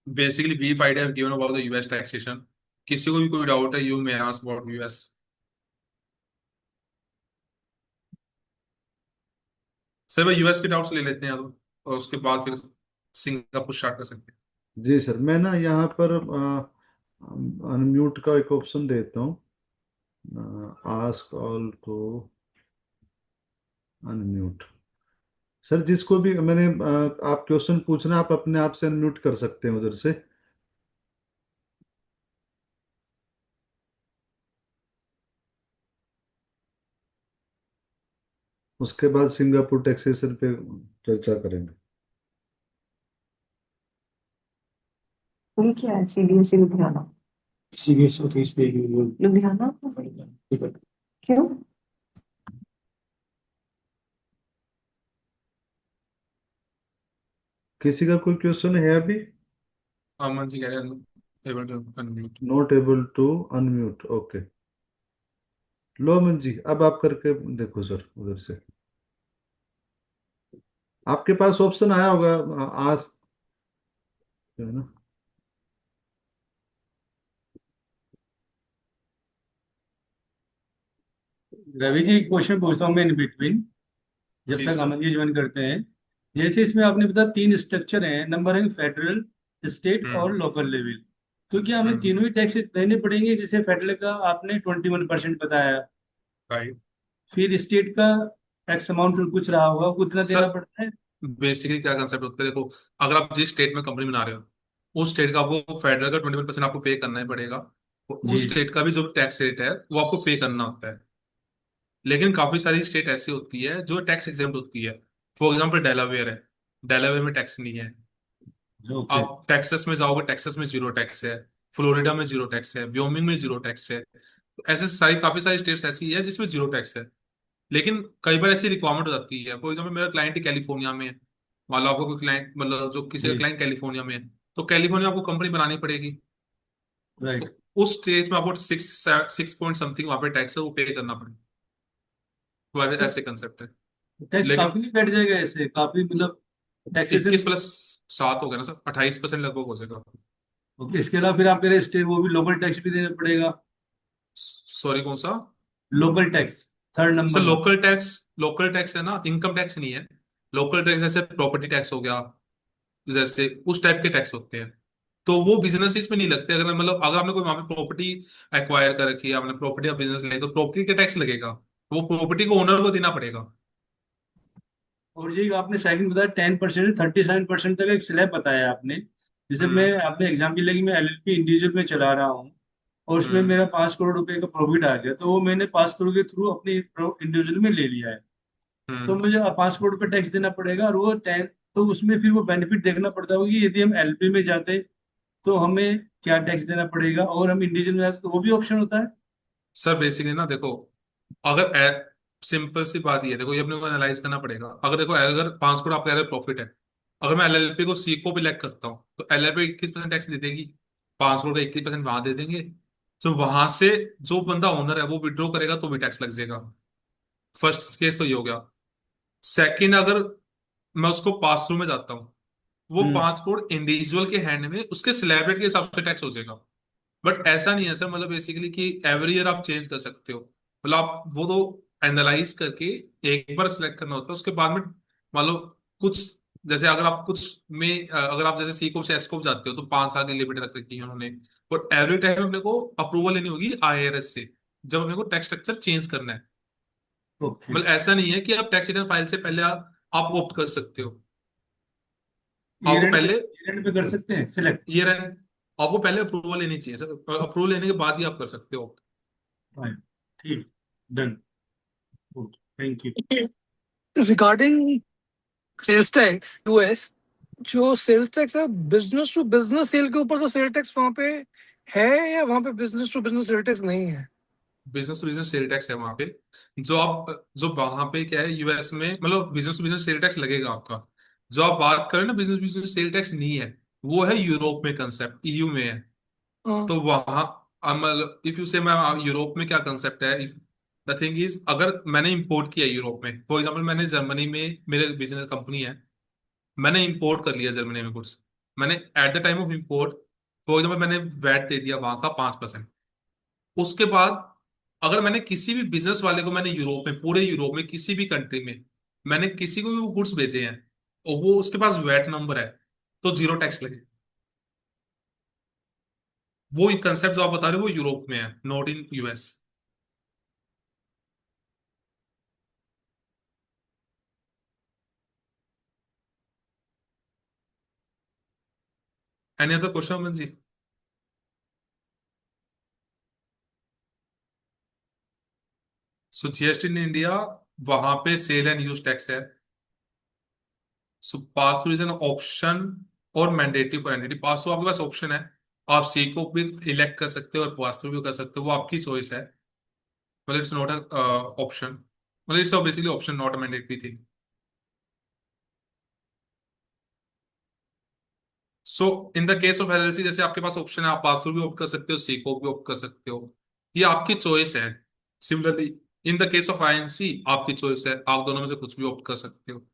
basically brief idea I've given about the US taxation. किसी को भी कोई डाउट है, you may ask about US. Sir भाई यूएस के डाउट्स ले लेते हैं अब, और उसके बाद फिर सिंगापुर स्टार्ट कर सकते हैं। जी सर, मैं ना यहाँ पर अनम्यूट का एक ऑप्शन देता हूँ, आस्क ऑल को। अनम्यूट। सर जिसको भी मैंने आप क्वेश्चन पूछना, आप अपने आप से अनम्यूट कर सकते हैं उधर से। उसके बाद सिंगापुर टैक्सेशन पे चर्चा करेंगे। ये क्या है? सीबीएसई लुधियाना? सीबीएसई फीस देगी वो। लुधियाना क्यों? किसी का कोई क्वेश्चन है अभी? अमन जी कह रहे हैं able to unmute। Not able to unmute, okay. लो अमन जी, अब आप करके देखो सर उधर से। आपके पास ऑप्शन आया होगा आज, है ना? रवि जी क्वेश्चन पूछता हूँ मैं इन बिटवीन, जब जी तक सर। अमन जी ज्वाइन करते हैं। जैसे इसमें आपने बताया तीन स्ट्रक्चर हैं, नंबर है फेडरल, स्टेट और हम्म लोकल लेवल। तो क्या हमें हम्म तीनों ही टैक्स देने पड़ेंगे? जैसे फेडरल का आपने 21% बताया, राइट। फिर स्टेट का एक्स अमाउंट कुछ रहा होगा, उतना देना सर पड़ता है। बेसिकली क्या कंसेप्ट होता है, देखो अगर आप जिस स्टेट में कंपनी बना रहे हो उस स्टेट का आपको फेडरल का 21% आपको पे करना ही पड़ेगा, और उस जी स्टेट का भी जो टैक्स रेट है वो आपको पे करना होता है। लेकिन काफी सारी स्टेट ऐसी होती है जो टैक्स एग्जेम्प्ट होती है। फॉर एग्जाम्पल डेलावेयर है, डेलावेयर में टैक्स नहीं है। ओके। आप टेक्सास में जाओगे, टेक्सास में जीरो टैक्स है। फ्लोरिडा में जीरो टैक्स है, व्योमिंग में जीरो टैक्स है। तो ऐसे सारी काफी सारी स्टेट्स ऐसी है जिसमें जीरो टैक्स है। लेकिन कई बार ऐसी रिक्वायरमेंट हो जाती है, फॉर एग्जाम्पल मेरा क्लाइंट कैलिफोर्निया में है। मान लो आपको कोई क्लाइंट, मतलब जो किसी का जी क्लाइंट कैलिफोर्निया में है, तो कैलिफोर्निया आपको कंपनी बनानी पड़ेगी। राइट। तो उस स्टेज में आपको सिक्स सिक्स पॉइंट समथिंग वहां पे टैक्स है वो पे करना पड़ेगा। तो ऐसे कंसेप्ट है। टैक्स लेकिन काफी नहीं बैठ जाएगा ऐसे, काफी मतलब टैक्सेशन। 21+7 हो गया ना सर, 28% लगभग हो जाएगा। ओके, इसके अलावा फिर आप कह रहे स्टेट वो भी लोकल टैक्स भी देना पड़ेगा। सॉरी कौन सा? Local tax third sir number में। लोकल टैक्स है ना, इनकम टैक्स नहीं है। लोकल टैक्स जैसे प्रॉपर्टी टैक्स हो गया, जैसे उस टाइप के टैक्स होते हैं। तो वो बिजनेसेस में नहीं लगते। अगर मतलब अगर आपने कोई वहां पे प्रॉपर्टी एक्वायर कर रखी है, आपने प्रॉपर्टी का बिजनेस ले, तो प्रॉपर्टी का टैक्स लगेगा, वो प्रॉपर्टी को ओनर को देना पड़ेगा। और जी आपने सेकंड बताया 10%, 37% तक एक स्लैब बताया आपने। जैसे मैं हम्म आपने एग्जाम्पल लिया कि मैं एलएलपी इंडिविजुअल में चला रहा हूँ, और उसमें हम्म मेरा 5 करोड़ रुपए का प्रॉफिट आ गया, तो वो मैंने 5 करोड़ के थ्रू अपनी इंडिविजुअल में ले लिया है। तो हम्म मुझे 5 करोड़ रुपए टैक्स देना पड़ेगा, और वो 10, तो उसमें फिर वो बेनिफिट देखना पड़ता होगा कि यदि हम एलपी में जाते तो हमें क्या टैक्स देना पड़ेगा, और हम इंडिविजुअल में जाते तो वो भी ऑप्शन होता है। सर बेसिकली ना देखो, अगर सिंपल सी बात ये है, देखो ये अपने को एनालाइज करना पड़ेगा। अगर देखो अगर 5 करोड़ आपका प्रॉफिट है, अगर मैं एलएलपी को सी को भी लैग करता हूँ तो एलएलपी 21% टैक्स दे देगी। 5 करोड़ का 21% वहां दे देंगे। तो वहां से जो बंदा ओनर है वो विड्रॉ करेगा तो भी टैक्स लग जाएगा। फर्स्ट केस तो ये हो गया। सेकंड, अगर मैं उसको पास थ्रू में जाता हूँ, वो हम्म। 5 करोड़ इंडिविजुअल के हैंड में उसके स्लैब रेट के हिसाब से टैक्स हो जाएगा। बट ऐसा नहीं है सर, मतलब बेसिकली कि एवरी ईयर आप चेंज कर सकते हो। मतलब आप वो तो एनालाइज करके एक बार सिलेक्ट करना होता है, उसके बाद में मान लो कुछ, जैसे अगर आप कुछ में अगर आप जैसे सी कोप से एस कोप जाते हो तो 5 साल की लिमिट रख रखी है उन्होंने। और एवरी टाइम अपने को अप्रूवल लेनी होगी आईआरएस से, जब अपने को टैक्स स्ट्रक्चर चेंज करना है। ओके। मतलब ऐसा नहीं है कि आप टैक्स रिटर्न फाइल से पहले आप ऑप्ट कर सकते हो। ईयर आपको एंड पे, पहले ईयर एंड पे कर सकते हैं सिलेक्ट। ईयर एंड, आपको पहले अप्रूवल लेनी चाहिए सर, अप्रूवल लेने के बाद ही आप कर सकते हो। ठीक, done, thank you. Regarding sales tax US, जो सेल्स टैक्स है बिजनेस टू बिजनेस सेल के ऊपर, तो सेल टैक्स वहां पे है या वहां पे business to business sale tax नहीं है? Business to business sale tax है वहां पे। जो वहां पे क्या है यूएस में, मतलब business to business sale tax लगेगा आपका। जो आप बात करें ना बिजनेस बिजनेस सेल टैक्स नहीं है, वो है यूरोप में कंसेप्ट, ईयू में है। हाँ। तो वहां इफ यू से मैं यूरोप में क्या कंसेप्ट है, इफ द थिंग इज, अगर मैंने इंपोर्ट किया यूरोप में, फॉर एग्जांपल मैंने जर्मनी में मेरे बिजनेस कंपनी है, मैंने इंपोर्ट कर लिया जर्मनी में गुड्स। मैंने at the time of import, for example मैंने वैट दे दिया वहां का 5%। उसके बाद अगर मैंने किसी भी बिजनेस वाले को, मैंने यूरोप में, पूरे यूरोप में किसी भी कंट्री में मैंने किसी को भी वो गुड्स भेजे हैं और वो उसके पास वैट नंबर है, तो जीरो टैक्स लगे। वो कंसेप्ट जो आप बता रहे हो वो यूरोप में है, not in US. Any other question Aman ji? So GST in India, वहां पे सेल एंड यूज टैक्स है। So pass through is an option और mandatory for entity. Pass through आपके पास ऑप्शन है, आप सी को भी इलेक्ट कर सकते हो और पास थ्रू भी कर सकते हो, वो आपकी चॉइस है। मतलब इट्स नॉट अ ऑप्शन, मतलब it's basically option, not a mandatory thing. So in the case of LLC, जैसे आपके पास ऑप्शन है, आप पास थ्रू भी ऑप्ट कर सकते हो, सी को भी ऑप्ट कर सकते हो, ये आपकी चॉइस है। Similarly in the case of INC आपकी चॉइस है, आप दोनों में से कुछ भी ऑप्ट कर सकते हो।